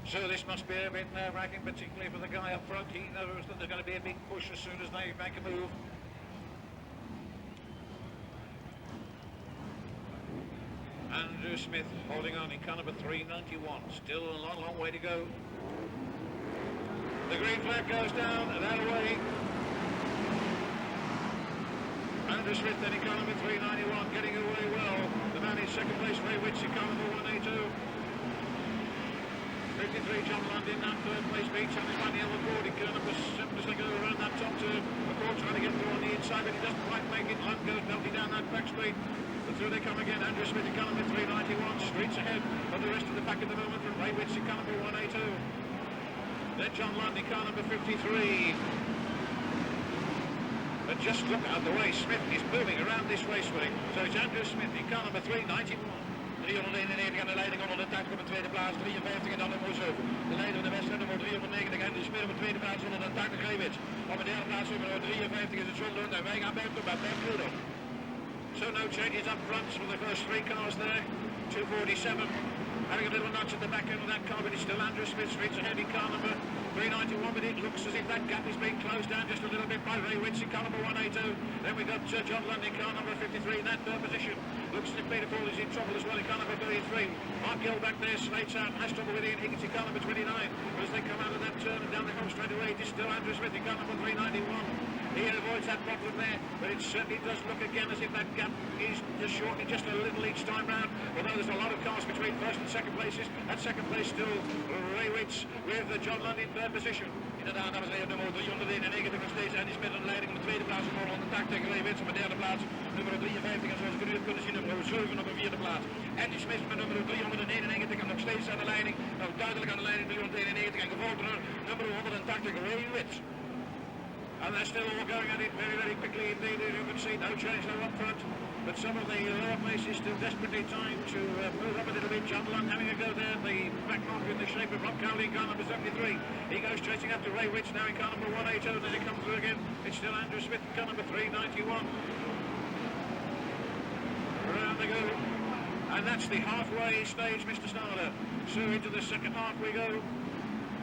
So this must be a bit nerve-wracking, particularly for the guy up front. He knows that there's going to be a big push as soon as they make a move. Andrew Smith holding on in car number 391. Still a long, long way to go. The green flag goes down, and that away. Andrew Smith then in car number 391, getting away well. The man in second place, Ray Witts in car number 182. 53 John Lund in that third place, beat challenged by Neil McCord in car number 7 as they go around that top turn. McCord trying to get through on the inside, but he doesn't quite make it. Lund goes melting down that back straight. But through they come again. Andrew Smith in car number 391, streets ahead of the rest of the pack at the moment from Ray Witts in car number 182. Then John Lund in car number 53. But just look at the way Smith is moving around this raceway. So it's Andrew Smith in car number 391. 391 aan de leiding, 180 op de tweede plaats, 53 en dan nummer 7. De leider van de wedstrijd, nummer 390 en de Smit op de tweede plaats, 180 Ray Witts. Op de derde plaats, nummer 53 is het John Lund en wij gaan bij Bert Kruder. So no changes up front for the first three cars there. 247 having a little nudge at the back end of that car, but it's still Andrew Smith streets ahead in car number 391, but it looks as if that gap is being closed down just a little bit by Ray Witts in car number 182. Then we got John Lund in car number 53 in that third position. Looks as if Peter Fawley is in trouble as well in car number 33. Mark Gill back there, slates out, has trouble with Ian Higgins in car number 29. But as they come out of that turn and down the home straight away, it is still Andrew Smith in car number 391. He avoids that problem there, but it certainly does look again as if that gap is just shortening just a little each time round. Although there's a lot of cars between first and second places. At second place still Ray Witts with John Lund in third position. Inderdaad, dames en heren, nummer 391 nog steeds. En die speelt aan de leiding op de tweede plaats. Voor 180 Ray Witts op de derde plaats. Nummer 53 en zoals we nu kunnen zien nummer 7 op de vierde plaats. En die Smith met nummer 391 en nog steeds aan de leiding. Nou, duidelijk aan de leiding 391 en gevolgd door nummer 180 Ray Witts. And they're still all going at it very, very quickly indeed. As you can see, no change there up front. but some of the lower places still desperately trying to move up a little bit. John Lund having a go there, the back marker in the shape of Rob Cowley in car number 73. He goes chasing after Ray Witch now in car number 180. Does he come through again? It's still Andrew Smith in car number 391. Around they go. And that's the halfway stage, Mr. Starler. So into the second half we go,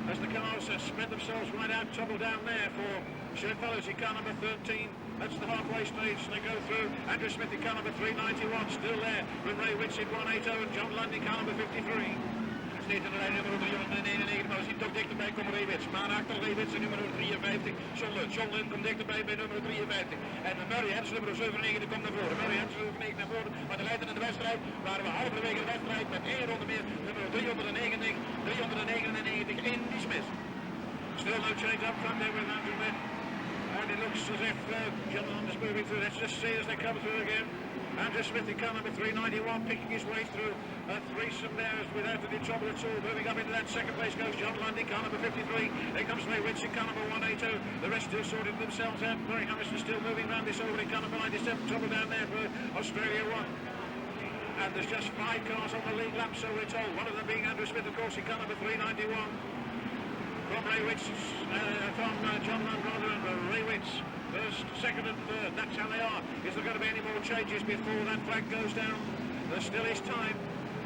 as the cars spread themselves right out, trouble down there for Shed Fellows in car number 13. That's the halfway stage they go through. Andrew Smith in car number 391, still there with Ray Witch in 180 and John Lund in car number 53. Steeds in de rij nummer 399, maar ziet toch dichterbij komen Ray Witch. Maar achter Ray Witch nummer 53, John Lund komt dichterbij bij nummer 53. En Murray Hansen nummer 97 komt naar voren. Murray Hansen nummer 9 naar voren, maar de leider in de wedstrijd waren we halverwege de wedstrijd met 1 ronde meer. Nummer 399 Andy Smith. Still no change up front there with Andrew Smith. And it looks as if John Lund is moving through. Let's just see as they come through again. Andrew Smith in car number 391, picking his way through a threesome there without any trouble at all. Moving up into that second place goes John Lund in car number 53. There comes Ray Witch in car number 182. The rest still sorting themselves out. Murray Harrison still moving round this over in car number 97. Trouble down there for Australia 1. And there's just 5 cars on the lead lap, so we're told. One of them being Andrew Smith, of course, in car number 391. From Ray Witch, from John Lund rather, and Ray Witch. First, second and third, that's how they are. Is there going to be any more changes before that flag goes down? There still is time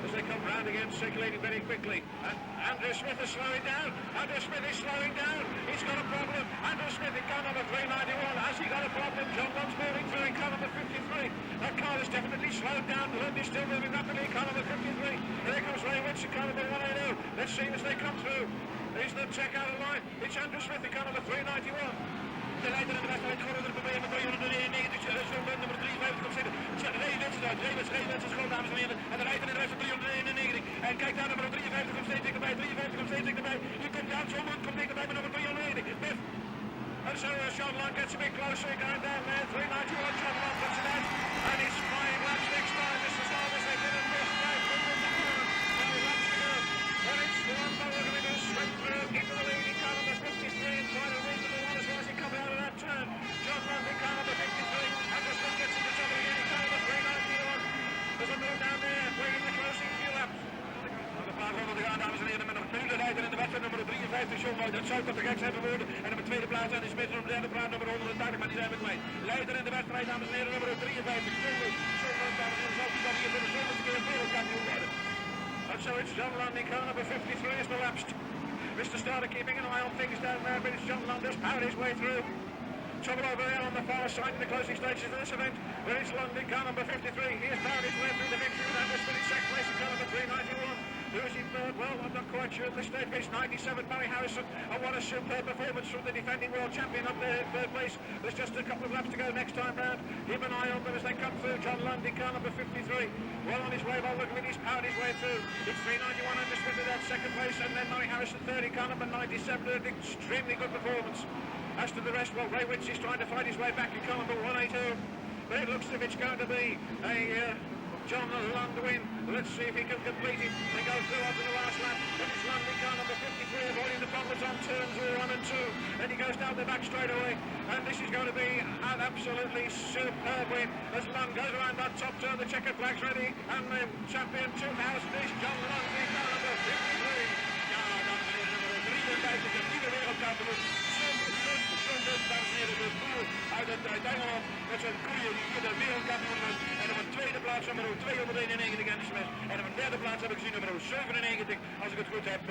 as they come round again, circulating very quickly. And Andrew Smith is slowing down. Andrew Smith is slowing down. He's got a problem. Andrew Smith in car number 391. Has he got a problem? John Lund's moving through in car number 53. That car is definitely slowed down. Lund is still moving rapidly in car number 53. There comes Ray Witch in car number 180. Let's see as they come through. Here's the check out of line. It's Andrew Smith in car number 391. De leider in de wedstrijd geworden door de nummer 399, nummer 53 komt zitten. Ray Witch is gewoon, dames en heren. En de leider in de wedstrijd 399. En kijk daar, nummer 53 komt steeds dichterbij. 53 komt steeds dichterbij. Hier komt Jan John Lund, komt dichterbij met nummer 399. And so John Lund gets a bit closer, going down there. 391, John Lund gets it out. And he's 5 laps next time. Mr. Starlers, they didn't miss 5 laps to go. 5 laps to go. And it's the one that we're going to go straight through into the leading car number 53 and try to reasonable one as well as he comes out of that turn. John Lund in car number 53. Andrew Smith gets into trouble again in car number 391. There's a move down there, waiting the closing few laps. Nog een paar ronden te gaan, dames en heren, met nog nu de leider in de wedstrijd, nummer 53, John Lund. Dat zou toch te gek zijn geworden. En op de tweede plaats Andy Smith, op de derde plaats nummer 180, maar die zijn we kwijt. Leider in de wedstrijd, dames en heren, nummer 53, John Lund. John Lund, dames en heren, zal hij dan hier voor de zoveelste keer wereldkampioen worden. And so it's John Lund in car number 53 is the lapsed. Mr. Starter keeping an eye on things down there, but it's John Lund has powered his way through. Trouble over there on the far side in the closing stages of this event, where it's Lund in car number 53. He has powered his way through the victory with Andrew Smith in second place in car number 391. Who is in third? Well, I'm not quite sure at this stage. It's 97, Barry Harrison. And what a superb performance from the defending world champion up there in third place. There's just a couple of laps to go next time round. Keep an eye on them as they come through. John Lund in car number 53. Well on his way, well looking, he's powered his way through. It's 391 Andrew Smith in that second place, and then Barry Harrison third in car number 97. An extremely good performance. As to the rest, well, Ray Witch is trying to fight his way back in car number 182. But it looks as if it's going to be a John Lund win. Let's see if he can complete it. They go through onto the last lap. But it's Lund in car number 53, avoiding the problems on turns 1 and 2. Then he goes down the back straight away. And this is going to be an absolutely superb win. As Lund goes around that top turn, the checkered flag's ready. And the champion 2000 is John Lund in car number 53. Ja, dames en heren, nummer 53, de nieuwe wereldkampioen. Dames en heren, de boer uit Engeland met zijn koeien die hier de wereldkampioen was. En op een tweede plaats nummer 291 Andy Smith. En op een derde plaats heb ik gezien nummer 97, als ik het goed heb,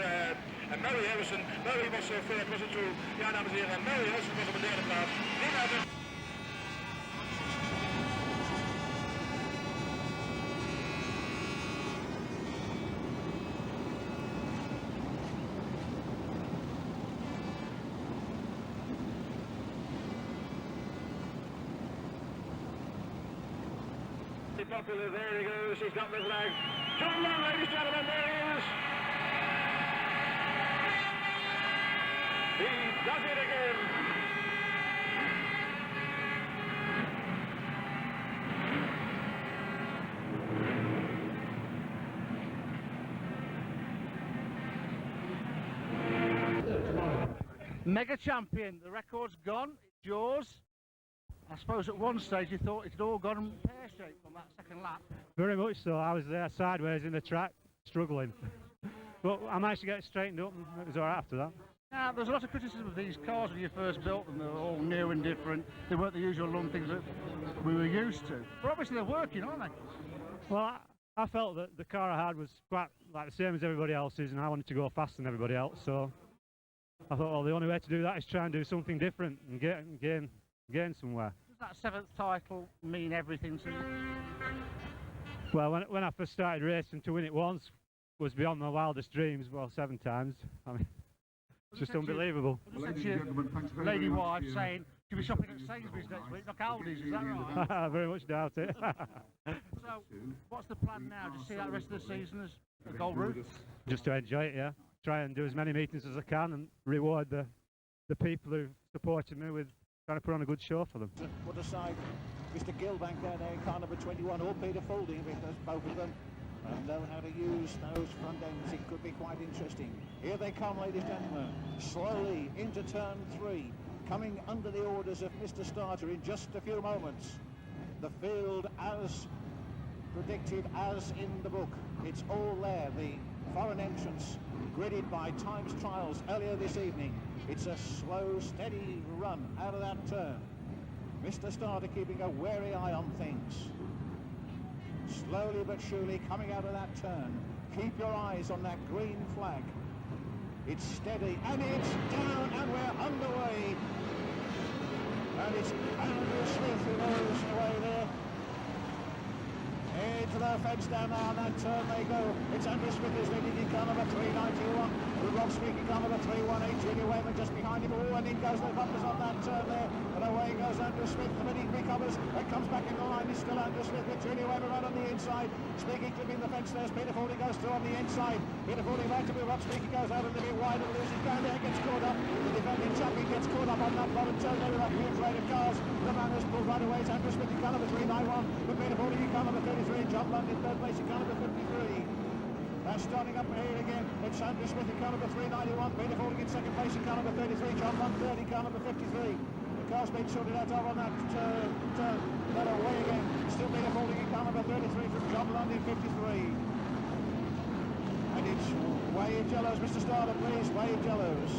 Murray Harrison. Murray was fourth, was het zo? Ja, dames en heren, Murray Harrison was op een derde plaats. Popular, there he goes, he's got the flag. John Lund, ladies and gentlemen, there he is. He does it again. Mega champion, the record's gone, it's yours. I suppose at one stage you thought it had all gone pear-shaped on that second lap. Very much so. I was there sideways in the track, struggling. But I managed to get it straightened up, and it was all right after that. Now, there's a lot of criticism of these cars when you first built them. They were all new and different. They weren't the usual Lund things that we were used to. But obviously they're working, aren't they? Well, I felt that the car I had was quite like the same as everybody else's, and I wanted to go faster than everybody else. So I thought, well, the only way to do that is try and do something different and gain somewhere. Does that 7th title mean everything to you? Well, when I first started racing, to win it once was beyond my wildest dreams. Well, 7 times. I mean, it's just unbelievable. Lady wife saying she'll be shopping at Sainsbury's next week, not Aldi's, is that right? I very much doubt it. So, what's the plan now? Just see out the rest of the season as a gold route? Just to enjoy it, yeah. Try and do as many meetings as I can and reward the people who've supported me with trying to put on a good show for them. Put aside Mr. Gilbank down there in car number 21, or Peter Foulding, because both of them know how to use those front ends. It could be quite interesting. Here they come, ladies and gentlemen, slowly into turn 3, coming under the orders of Mr. Starter in just a few moments. The field as predicted, as in the book. It's all there. The foreign entrance gridded by Times Trials earlier this evening. It's a slow, steady run out of that turn. Mr. Starter keeping a wary eye on things. Slowly but surely coming out of that turn. Keep your eyes on that green flag. It's steady and it's down and we're underway. And it's Andrew Smith who knows the way there. Into the fence down now on that turn they go. It's Andrew Smith who's leading in car number 391. With Rob speaking car number 318. Junior Wayman just behind him. Oh, and in goes the bumpers on that turn there. And away goes Andrew Smith. The minute recovers and comes back in the line. It's still Andrew Smith with Junior Wayman right on the inside. Speaking clipping the fence there. Peter Foulding goes through on the inside. Peter Foulding right to be Rob speaking goes out a little bit wide and loses down there. Gets caught up. The defending champion gets caught up on that bottom turn there with that huge rate of cars. The man has pulled right away. It's Andrew Smith in car number 391. With Peter Foulding in car number 33. John Lund in third place in car number 53. They're starting up here again. It's Andrew Smith in car number 391. Peter Foulding in second place in car number 33. John Lund third in car number 53. The car's been sorted out over on that turn. Then away again. Still Peter Foulding in car number 33 from John Lund in 53. And it's wave yellows. Mr. Starter, please. Wave yellows.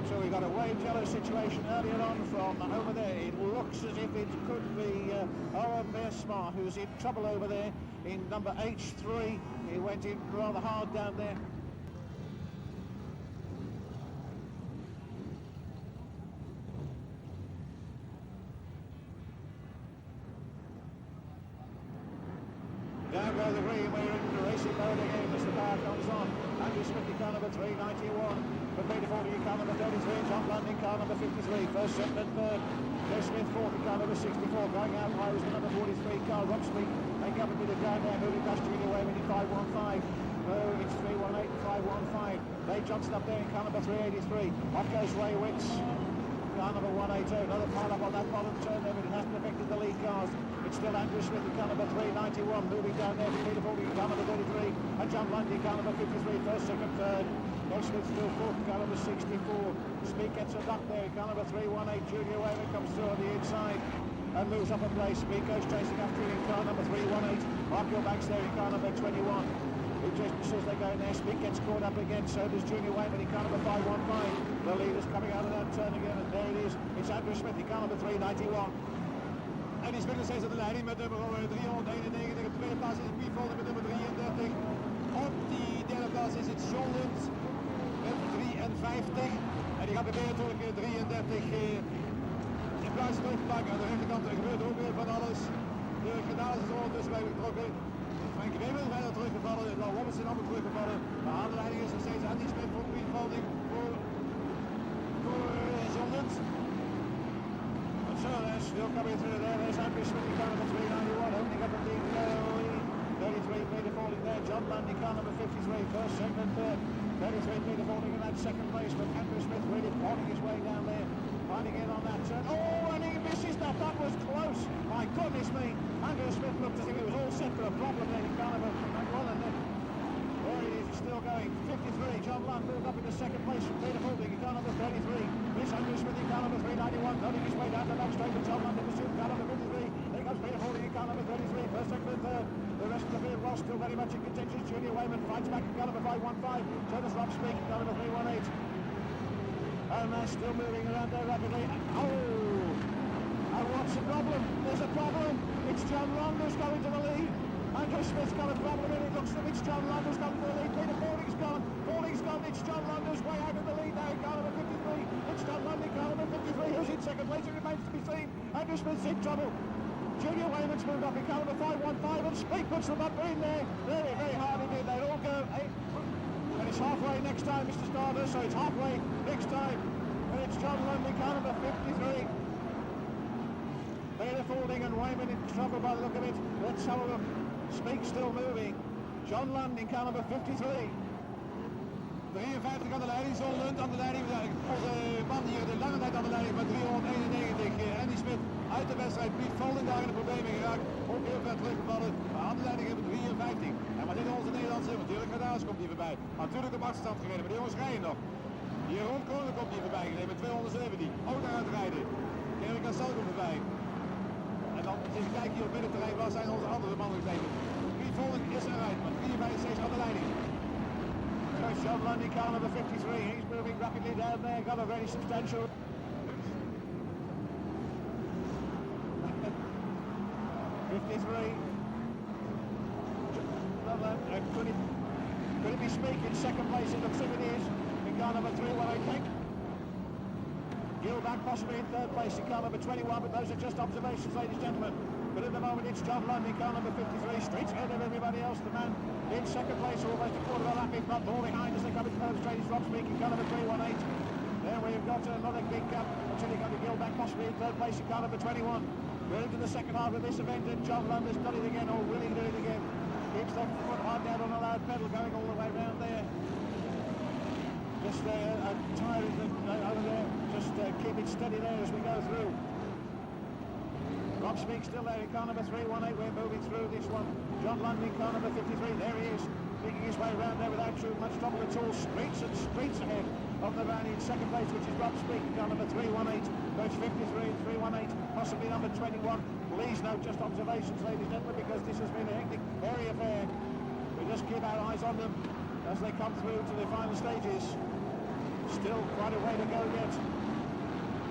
So we've got a wave yellow situation earlier on from over there. It looks as if it could be Owen BriSCA who's in trouble over there in number H3. He went in rather hard down there. Down by the green, we're in the racing mode again as the power comes on. Andrew Smith in car number 391. But Peter Foulding in car number 33, John Lund in car number 53, first, second and third. Joe Smith fourth in car number 64, going out high was the number 43 car, Rob Speak, making up a bit of ground there, moving past Junior Wayman in 515. Oh, it's 318 and 515. Ray Johnson up there in car number 383. Off goes Ray Wicks, car number 180. Another pile up on that bottom turn there, but it hasn't affected the lead cars. It's still Andrew Smith in car number 391, moving down there to Peter Foulding in car number 33, and John Lund in car number 53, first, second, third. Smith still fourth, car number 64. Speed gets a knock there, car number 318. Junior Wayman comes through on the inside and moves up a place. Speed goes chasing after him in car number 318. Mark Gilbank's there in car number 21. It just as they go in there, Speed gets caught up again, so does Junior Wayman in car number 515. The leader's coming out of that turn again, and there it is. It's Andrew Smith in car number 391. En die spelen steeds aan de leiding met nummer 391. De tweede plaats is Piet Foulding met nummer 33. Op die derde plaats is het John Lund met 53. En die gaat proberen natuurlijk 33 in plaats terug te pakken. Aan de rechterkant gebeurt ook weer van alles. De Genaal is ondertussen bij betrokken. Frank Remmel is bijna teruggevallen. Dan Robinson allemaal teruggevallen. Maar aan de leiding is nog steeds Andy Smith voor Piet Foulding voor John Lund. So there's still coming through there. There's Andrew Smith in car number 391, opening up a big lead. 33 Peter Foulding there. John Lund in car number 53, first, second and third. 33 Peter Foulding in that second place, but Andrew Smith really pounding his way down there, finding it on that turn. Oh, and he misses that. That was close. My goodness me. Andrew Smith looked as if it was all set for a problem there in car number 91, and then there he is, still going. 53, John Lund moved up into second place from Peter Foulding in car number 33. This Andrew Smith in car number 391. Noting his way down the back straight with John Lund in pursuit. Car number 53. There comes Peter Fording in car number 33. First, second, and third. The rest of the field was still very much in contention. Junior Wayman fights back in car number 515. So does Rob Speak in car number 318. And they're still moving around there rapidly. Oh! And what's the problem? There's a problem. It's John Lund who's going to the lead. Andrew Smith's got a problem and it looks as if it's John Lund who's going to the lead. Peter Fording's gone. Fording's gone. It's John Lund who's way out of the lead now in car number 53. It's John Lund in car number 53 who's in second place. It remains to be seen. Andrew Smith's in trouble. Junior Wayman's moved up in car number 515 and Speak puts them up in there. Very, very hard indeed. They all go. And it's halfway next time, Mr. Stardust, so it's halfway next time. And it's John Lund in car number 53. Peter Fording and Wayman in trouble by the look of it. Let's have a look. Speak still moving. John Lund in car number 53. 53 aan de leiding, zo Lund aan de leiding. Onze man hier de lange tijd aan de leiding met 391. Andy Smith uit de wedstrijd. Piet Folding daar in de problemen geraakt. Ook heel ver teruggevallen. Maar aan de leiding hebben we 53. En wat dit onze Nederlandse, natuurlijk Gadaas komt hier voorbij. Natuurlijk op achterstand gereden, maar die jongens rijden nog. Hier rond Koning komt hier voorbij gereden met 217. Ook daaruit rijden. Erik Cassel komt voorbij. En dan eens kijken hier op middenterrein, waar zijn onze andere mannen gebleven. Piet Folding is eruit, maar 4,65 aan de leiding. John Lund in car number 53. He's moving rapidly down there. Got a very substantial. Could it be Speak in second place? It looks as if it is. In car number 318. Gilbert possibly in third place in car number 21, but those are just observations, ladies and gentlemen. But at the moment it's John Lund in car number 53, streets ahead of everybody else. The man in second place, almost a quarter of a lap, if not more behind as they come into third straight. Is Rob Speak in car number 318. There we've got another big gap until you come to Gilbert possibly in third place in car number 21. We're into the second half of this event and John Lund has done it again, or will he do it again? Keeps that foot hard down on a loud pedal going all the way round there. Just tire over there, just keep it steady there as we go through. Rob Speak still there in car number 318, we're moving through this one. John Lund in car number 53, there he is, making his way around there without too much trouble at all. Streets and streets ahead of the van in second place, which is Rob Speak in car number 318. Coach 53 and 318, possibly number 21. Please note just observations, ladies and gentlemen, because this has been a hectic, hairy affair. We just keep our eyes on them as they come through to the final stages. Still quite a way to go yet.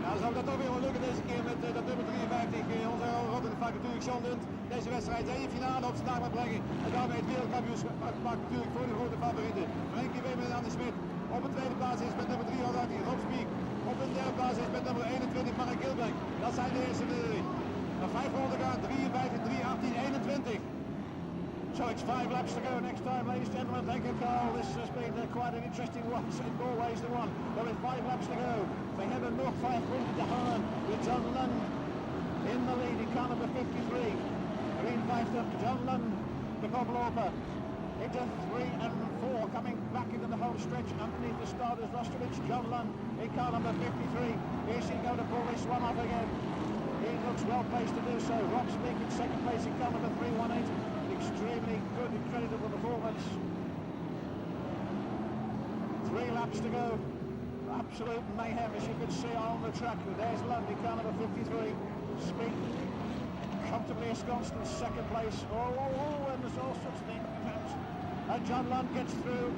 Nou, zou dat toch weer wel lukken deze keer met dat nummer 53. Onze rot in de vak natuurlijk John Lund. Deze wedstrijd zijn in finale op zijn dag maar brengen. En daarmee het wereldkampioenschap pakt natuurlijk voor de grote favorieten. Frenkie Wimmer en Andy Smith. Op de tweede plaats is met nummer 318 Rob Speak. Op de derde plaats is met nummer 21 Mark Gilbert. Dat zijn de eerste drie. Nog 5 ronden gaan. 53, 3, 18, 21. So it's 5 laps to go next time, ladies and gentlemen. Thank you, Carl. This has been quite an interesting one, in more ways than one. There is 5 laps to go. We have a North 5 wind to Holland with John Lund in the lead in car number 53. Green 5 up to John Lund to Bob Lauper. Into 3 and 4, coming back into the home stretch underneath the starters roster. It's John Lund in car number 53. Is he going to pull this one off again? He looks well placed to do so. Rob Speak in second place in car number 318. Extremely good and creditable performance. 3 laps to go. Absolute mayhem as you can see on the track. There's Lund in car number 53. Speak comfortably ensconced in second place. And there's all sorts of things. And John Lund gets through.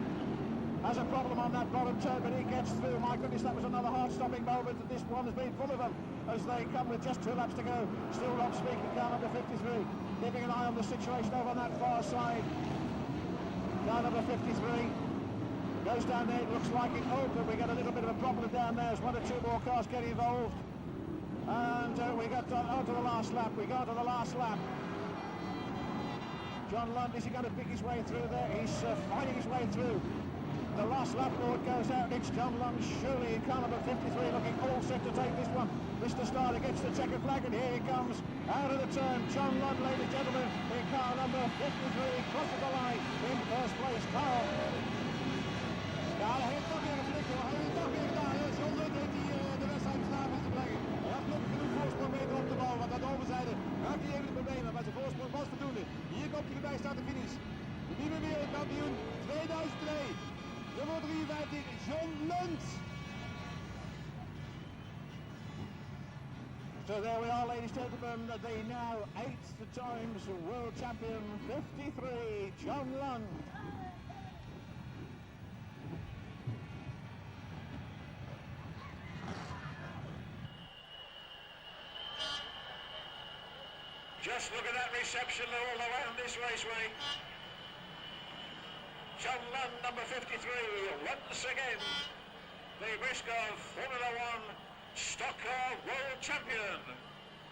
Has a problem on that bottom turn, but he gets through. My goodness, that was another heart-stopping moment, and this one has been full of them as they come with just 2 laps to go. Still Rob Speak in car number 53. Keeping an eye on the situation over on that far side. Car number 53 goes down there. It looks like it opened. We got a little bit of a problem down there as 1 or 2 more cars get involved. And we got on to the last lap. We got to the last lap. John Lund, is he going to pick his way through there? He's fighting his way through. The last lap board goes out. It's John Lund, surely in car number 53, looking all set to take this one. Mr. Starter gets the checkered flag, and here he comes out of the turn. John Lund, ladies and gentlemen, in car number 53, crosses the line in first place. Carl. Ja, hij heeft toch weer geflikt hoor. Hij heeft toch weer gedaan. John Lund heeft de wedstrijd gestaan te brengen. Hij had nog genoeg voorsprong mee op te bouwen, want aan de overzijde had hij even de problemen. Maar zijn voorsprong was voldoende. Hier komt hij voorbij, staat de finish. De nieuwe wereldkampioen 2002. Nummer 53, John Lund. So there we are, ladies and gentlemen, the now 8th times world champion, 53, John Lund. Just look at that reception all around this raceway. John Lund, number 53, once again the BriSCA Formula 1 Stock Car World Champion.